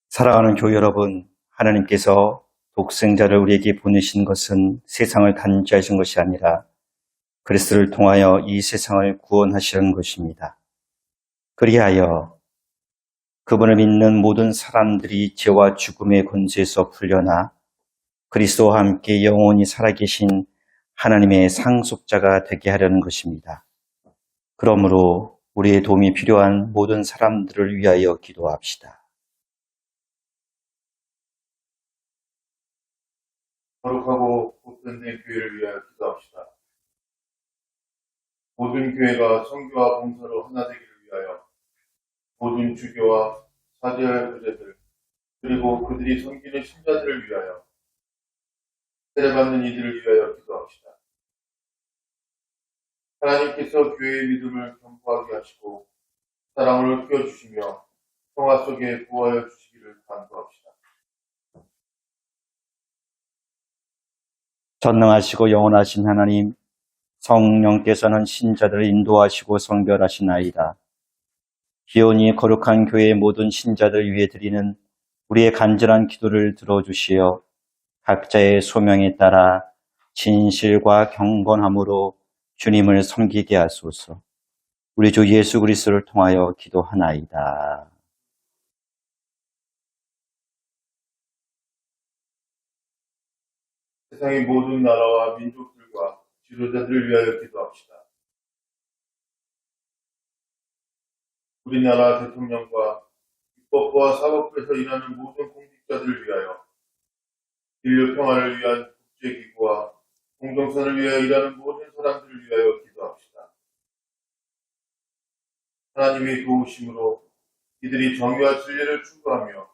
사랑하는 교회 여러분, 하나님께서 독생자를 우리에게 보내신 것은 세상을 단죄하신 것이 아니라 그리스도를 통하여 이 세상을 구원하시는 것입니다. 그리하여 그분을 믿는 모든 사람들이 죄와 죽음의 권세에서 풀려나 그리스도와 함께 영원히 살아계신 하나님의 상속자가 되게 하려는 것입니다. 그러므로 우리의 도움이 필요한 모든 사람들을 위하여 기도합시다. 거룩하고 복된된 교회를 위하여 기도합시다. 모든 교회가 선교와 봉사로 하나 되기를 위하여 모든 주교와 사제와 부제들 그리고 그들이 섬기는 신자들을 위하여 세례받는 이들을 위하여 기도합시다. 하나님께서 교회의 믿음을 견고하게 하시고 사랑을 키워주시며 평화 속에 구하여 주시기를 간구합시다. 전능하시고 영원하신 하나님, 성령께서는 신자들을 인도하시고 성별하시나이다. 기온이 거룩한 교회의 모든 신자들 위해 드리는 우리의 간절한 기도를 들어주시어 각자의 소명에 따라 진실과 경건함으로 주님을 섬기게 하소서. 우리 주 예수 그리스도를 통하여 기도하나이다. 세상의 모든 나라와 민족들과 지도자들을 위하여 기도합시다. 우리나라 대통령과 입법부와 사법부에서 일하는 모든 공직자들을 위하여 인류 평화를 위한 국제기구와 공동선을 위하여 일하는 모든 사람들을 위하여 기도합시다. 하나님의 도우심으로 이들이 정의와 진리를 추구하며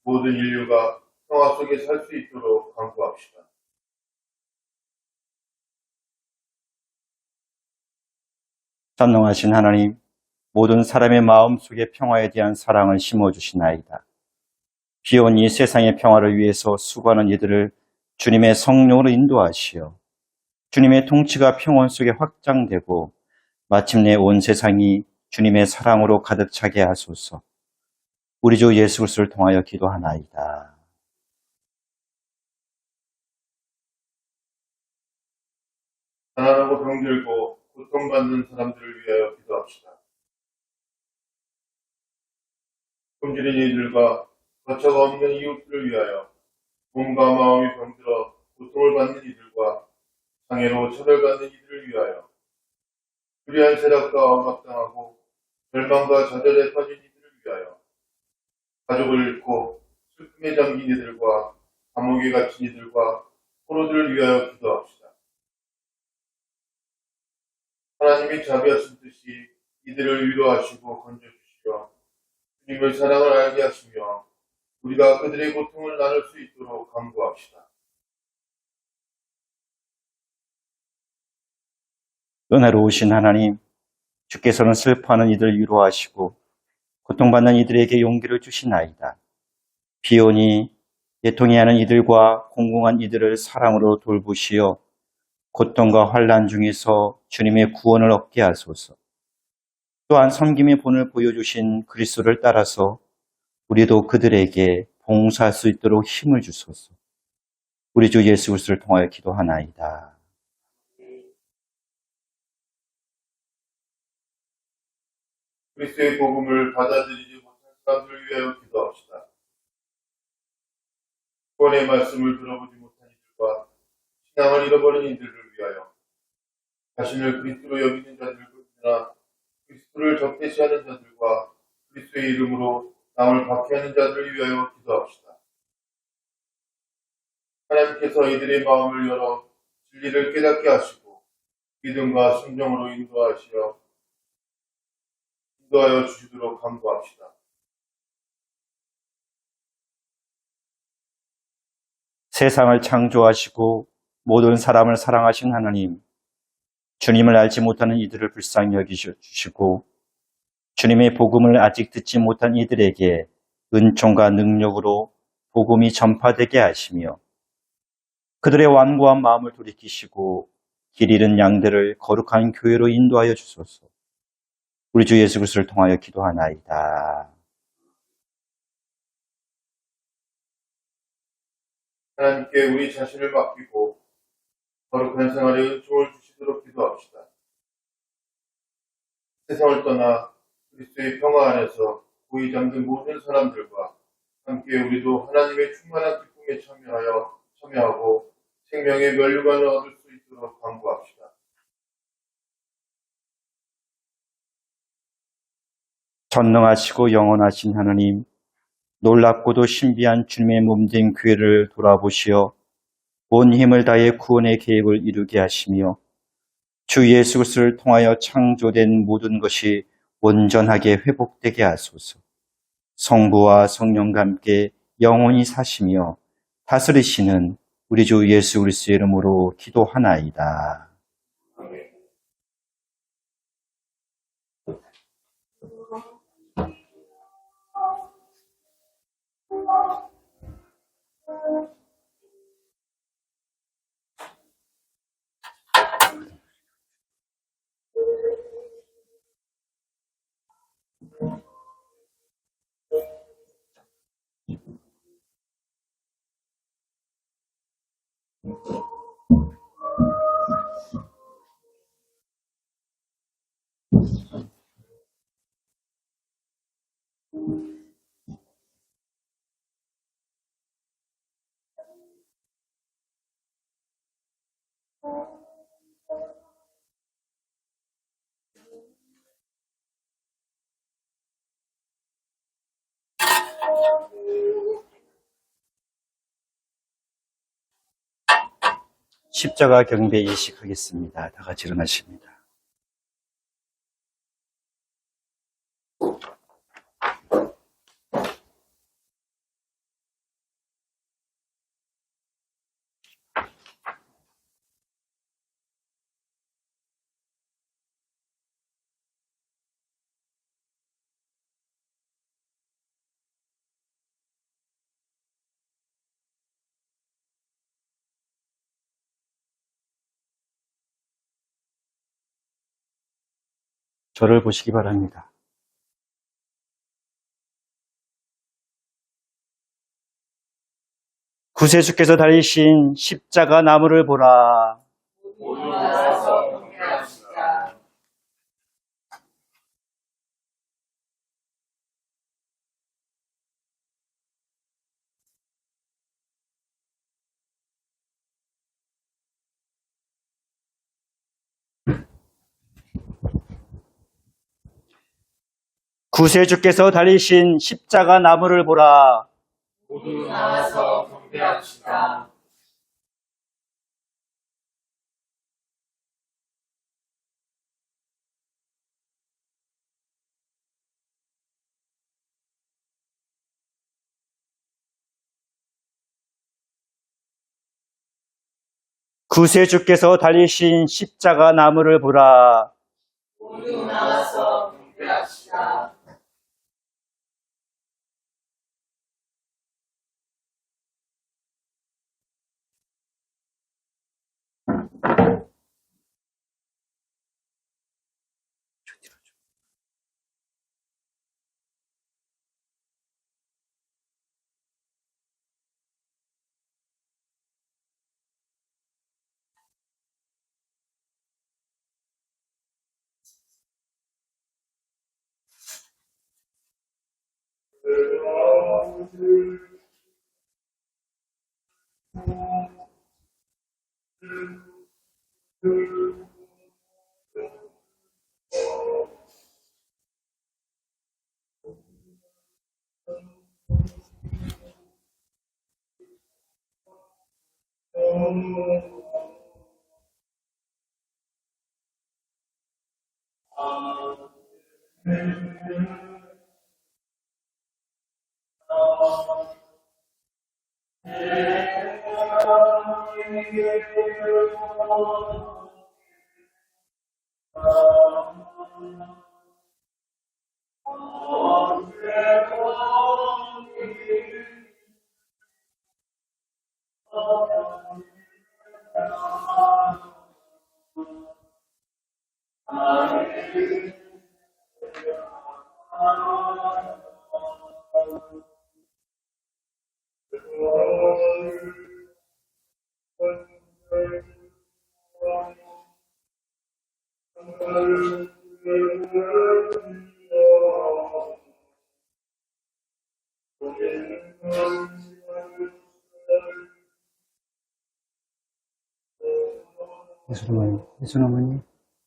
모든 인류가 평화 속에 살 수 있도록 간구합시다. 전능하신 하나님, 모든 사람의 마음 속에 평화에 대한 사랑을 심어주시나이다. 비온 이 세상의 평화를 위해서 수고하는 이들을 주님의 성령으로 인도하시어 주님의 통치가 평온 속에 확장되고 마침내 온 세상이 주님의 사랑으로 가득 차게 하소서. 우리 주 예수 그리스도를 통하여 기도하나이다. 가난하고 병들고 고통받는 사람들을 위하여 기도합시다. 굶주린 이들과 거처가 없는 이웃들을 위하여 몸과 마음이 병들어 고통을 받는 이들과 장애로 차별받는 이들을 위하여 불의한 세력과 억압당하고 절망과 좌절에 빠진 이들을 위하여 가족을 잃고 슬픔에 잠긴 이들과 감옥에 갇힌 이들과 포로들을 위하여 기도합시다. 하나님이 자비하신 듯이 이들을 위로하시고 건져주시어 주님의 사랑을 알게 하시며 우리가 그들의 고통을 나눌 수 있도록 간구합시다. 은혜로우신 하나님, 주께서는 슬퍼하는 이들을 위로하시고 고통받는 이들에게 용기를 주시나이다. 비오니 예통해하는 이들과 공공한 이들을 사랑으로 돌보시어 고통과 환난 중에서 주님의 구원을 얻게 하소서. 또한 섬김의 본을 보여주신 그리스도를 따라서 우리도 그들에게 봉사할 수 있도록 힘을 주소서. 우리 주 예수 그리스도를 통하여 기도하나이다. 그리스도의 복음을 받아들이지 못한 사람들을 위하여 기도합시다. 구원의 말씀을 들어보지 못한 이들과 신앙을 잃어버린 이들을 위하여 자신을 그리스도로 여기는 자들이나 그리스도를 적대시하는 자들과 그리스도의 이름으로 남을 박해하는 자들을 위하여 기도합시다. 하나님께서 이들의 마음을 열어 진리를 깨닫게 하시고 믿음과 순종으로 인도하여 주시도록 간구합시다. 세상을 창조하시고 모든 사람을 사랑하신 하나님, 주님을 알지 못하는 이들을 불쌍히 여기주시고 주님의 복음을 아직 듣지 못한 이들에게 은총과 능력으로 복음이 전파되게 하시며 그들의 완고한 마음을 돌이키시고 길 잃은 양들을 거룩한 교회로 인도하여 주소서. 우리 주 예수 그리스도를 통하여 기도하나이다. 하나님께 우리 자신을 맡기고 거룩한 생활에 은총을 주시도록 기도합시다. 세상을 떠나 그리스도의 평화 안에서 고이 잠든 모든 사람들과 함께 우리도 하나님의 충만한 기쁨에 참여하고 생명의 면류관을 얻을 수 있도록 간구합시다. 전능하시고 영원하신 하나님, 놀랍고도 신비한 주님의 몸된 교회를 돌아보시어 온 힘을 다해 구원의 계획을 이루게 하시며 주 예수 그리스도를 통하여 창조된 모든 것이 온전하게 회복되게 하소서. 성부와 성령과 함께 영원히 사시며 다스리시는 우리 주 예수 그리스도의 이름으로 기도하나이다. 십자가 경배 예식하겠습니다. 다 같이 일어나십니다. 저를 보시기 바랍니다. 구세주께서 달리신 십자가 나무를 보라. 모두 나와서 경배합시다. 구세주께서 달리신 십자가 나무를 보라. 모두 나와서 경배합시다. 구세주께서 달리신 십자가 나무를 보라. 모두 나와서 경배합시다.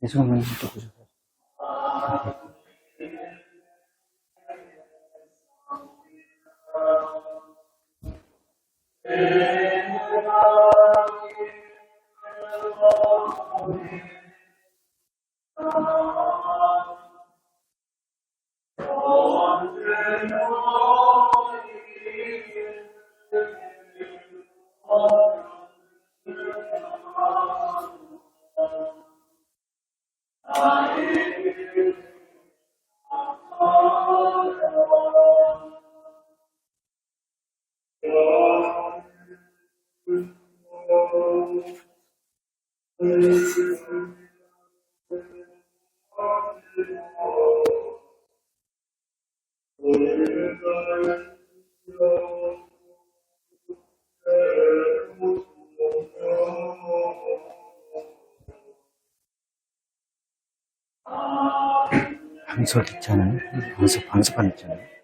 예수 어머니 또 보셔서. 방석 있잖아요. 방석판 있잖아요.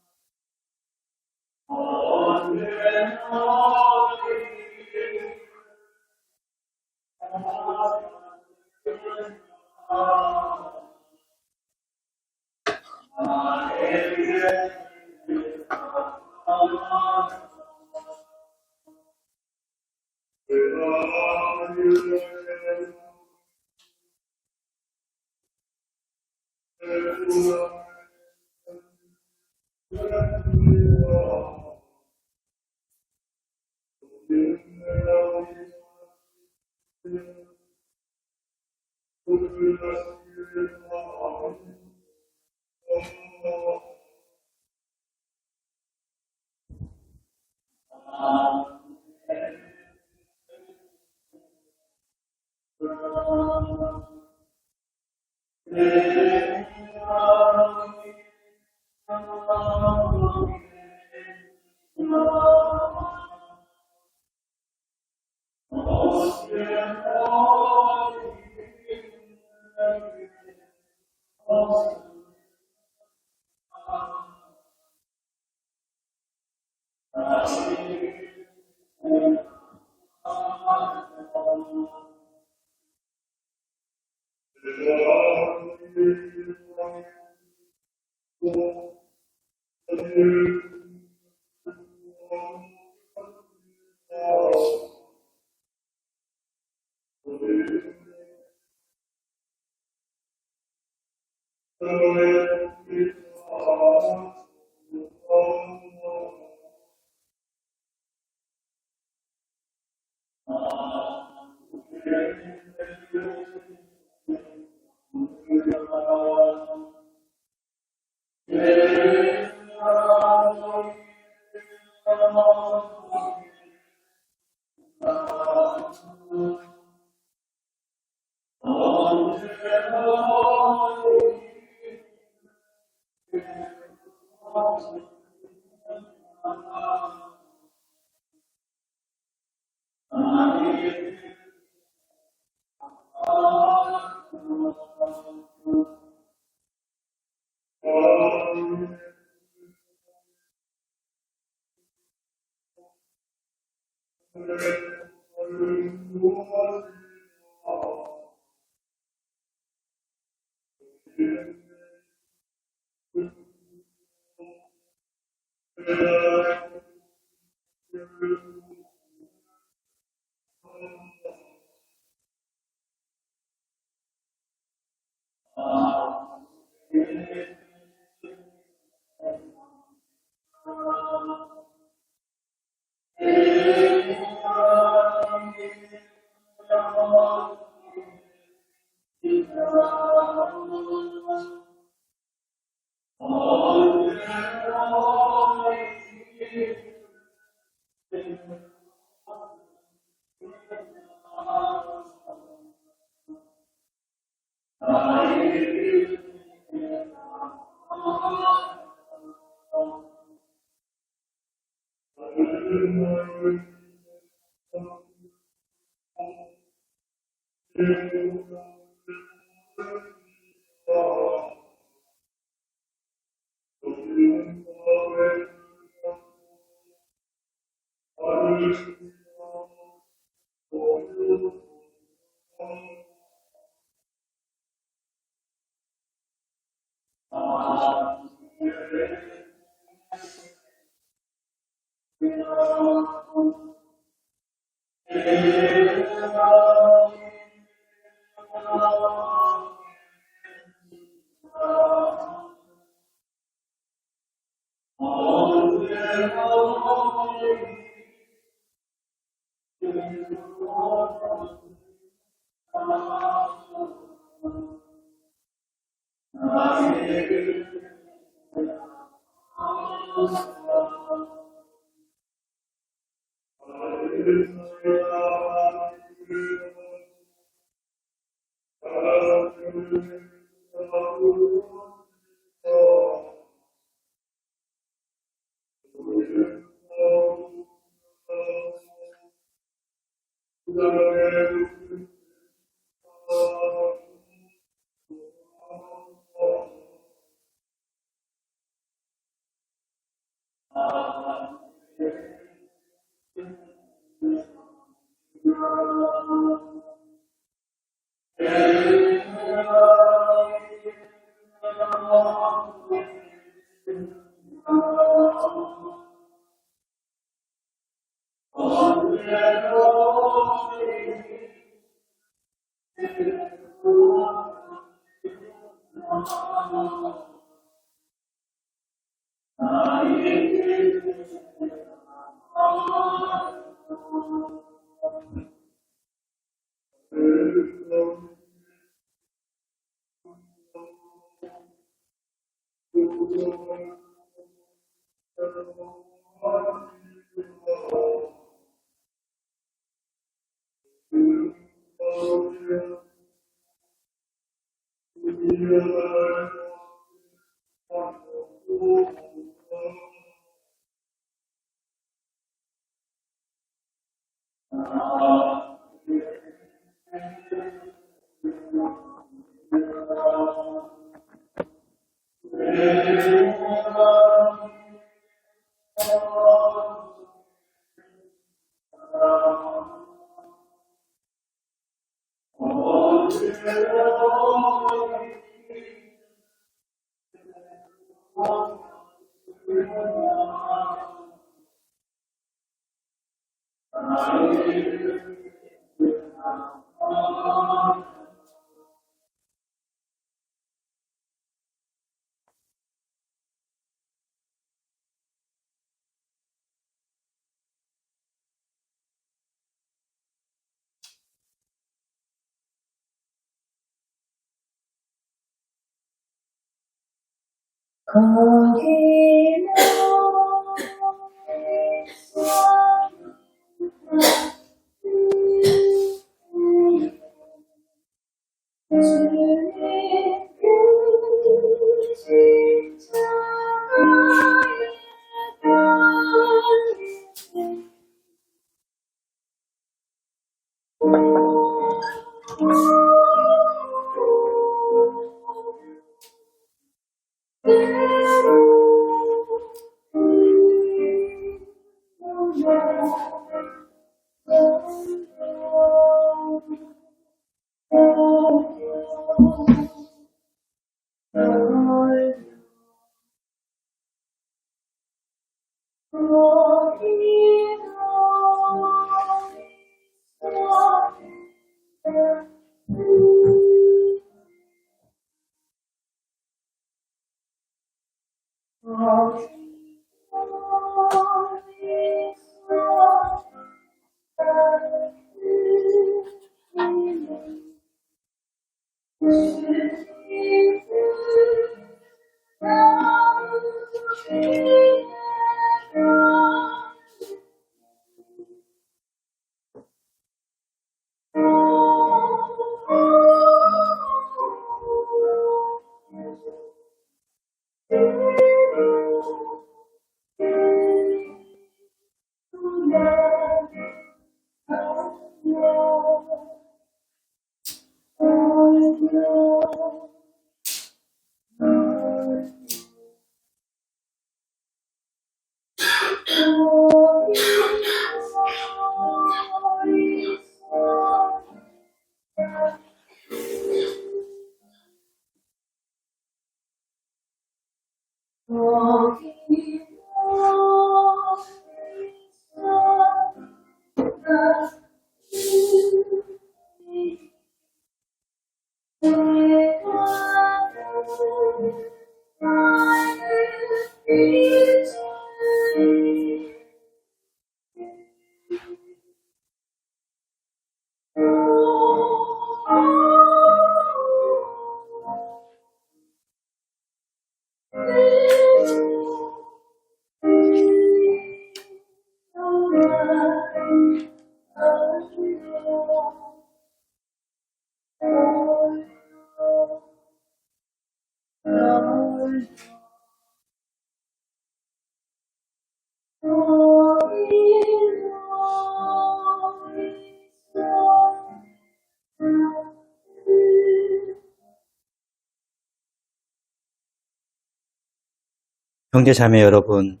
형제자매 여러분,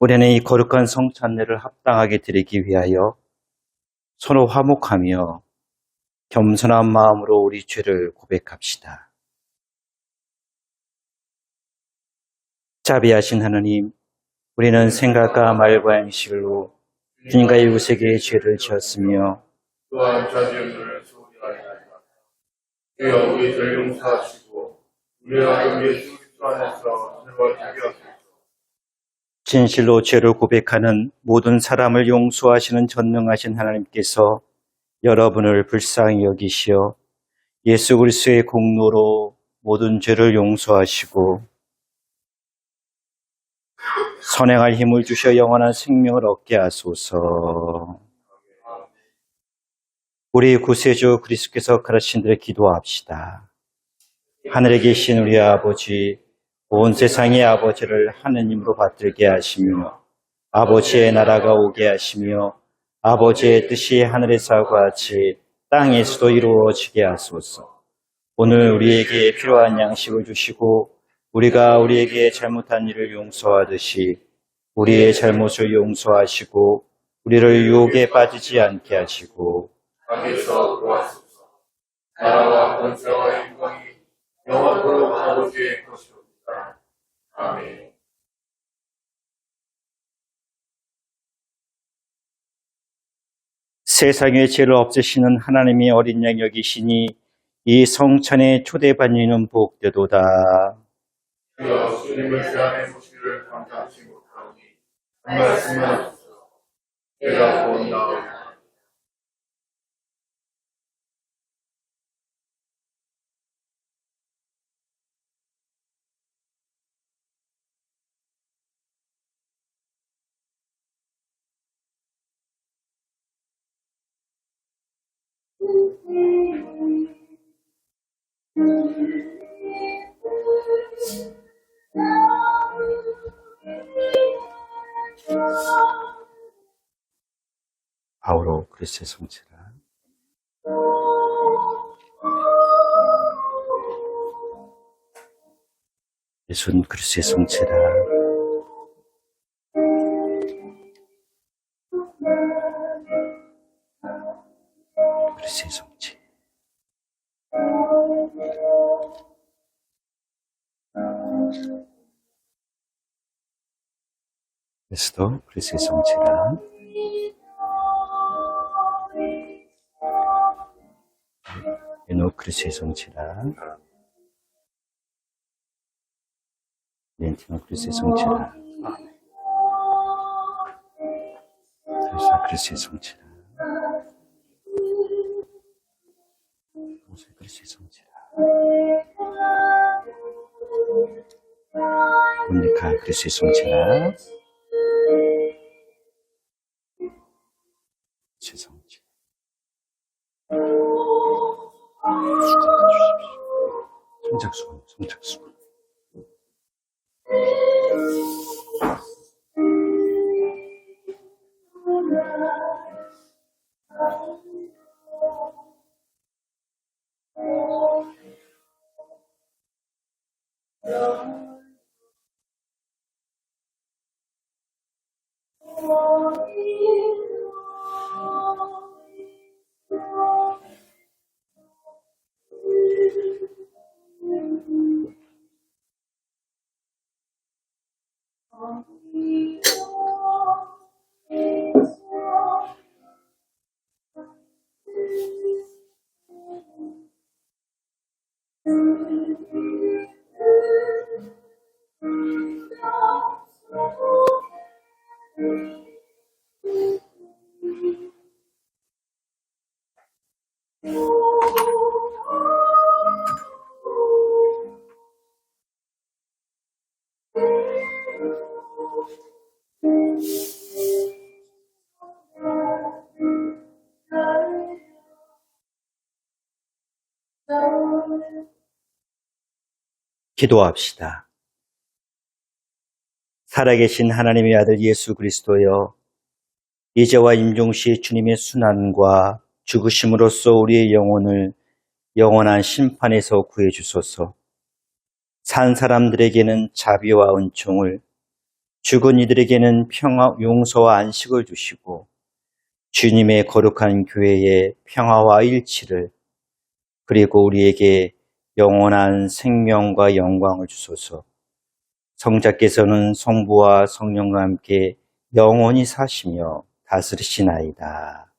우리는 이 거룩한 성찬례를 합당하게 드리기 위하여 서로 화목하며 겸손한 마음으로 우리 죄를 고백합시다. 자비하신 하나님, 우리는 생각과 말과 행실로 주님과 이웃에게 죄를 지었으며 또한 자비의 눈을 쏟아 주여 우리를 용서하시고 우리와 하나님 예수 그리스도 안에서 즐거워지게 하소서. 진실로 죄를 고백하는 모든 사람을 용서하시는 전능하신 하나님께서 여러분을 불쌍히 여기시어 예수 그리스도의 공로로 모든 죄를 용서하시고 선행할 힘을 주셔 영원한 생명을 얻게 하소서. 우리 구세주 그리스도께서 가르친 대로 기도합시다. 하늘에 계신 우리 아버지, 온 세상의 아버지를 하느님으로 받들게 하시며 아버지의 나라가 오게 하시며 아버지의 뜻이 하늘에서 같이 땅에서도 이루어지게 하소서. 오늘 우리에게 필요한 양식을 주시고 우리가 우리에게 잘못한 일을 용서하듯이 우리의 잘못을 용서하시고 우리를 유혹에 빠지지 않게 하시고 하나님께서 구하소서. 나라와 권세와 영광이 영원토록 아버지의 것이옵니다. 아멘. 세상의 죄를 없애시는 하나님의 어린 양 여기시니 이 성찬에 초대받는 복되도다. 주여 주님을 제 안에 모시기를 감사하지 못하오니 한 말씀만 하소서. 제가 본다옵니다. 바오로 그리스도의 성체라. 예수는 그리스도의 성체라. 그리스도의 성체. 그리스도 그리스도의 성체라. 에녹 그리스도의 성체라. 렌티노 그리스도의 성체라. 설사 그리스도의 성체라. 모세 그리스도의 성체라. 온니카 그리스도의 성체라. 제 성체. 성착수건, 성착수건. 기도합시다. 살아계신 하나님의 아들 예수 그리스도여, 이제와 임종시 주님의 순환과 죽으심으로써 우리의 영혼을 영원한 심판에서 구해주소서. 산 사람들에게는 자비와 은총을, 죽은 이들에게는 평화, 용서와 안식을 주시고 주님의 거룩한 교회에 평화와 일치를, 그리고 우리에게 영원한 생명과 영광을 주소서. 성자께서는 성부와 성령과 함께 영원히 사시며 다스리시나이다.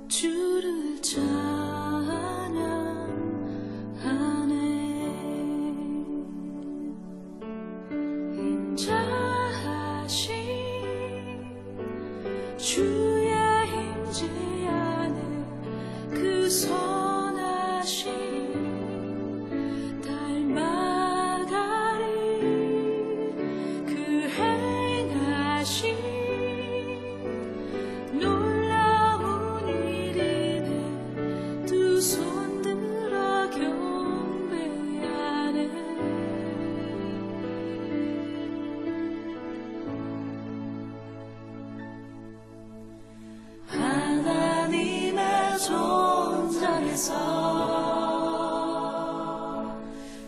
주를 찬양하네. 인자하신 주의 임재 안에 그 선하신 닮아가리. 그 행하신 놀라운 일이네. 두 손 들어 경배하네. 하나님의 손전에서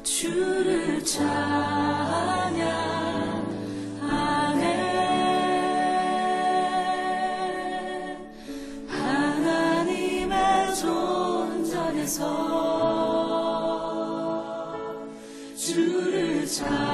주를 찬양하네. 하나님의 손전에서 주를 찬양하네.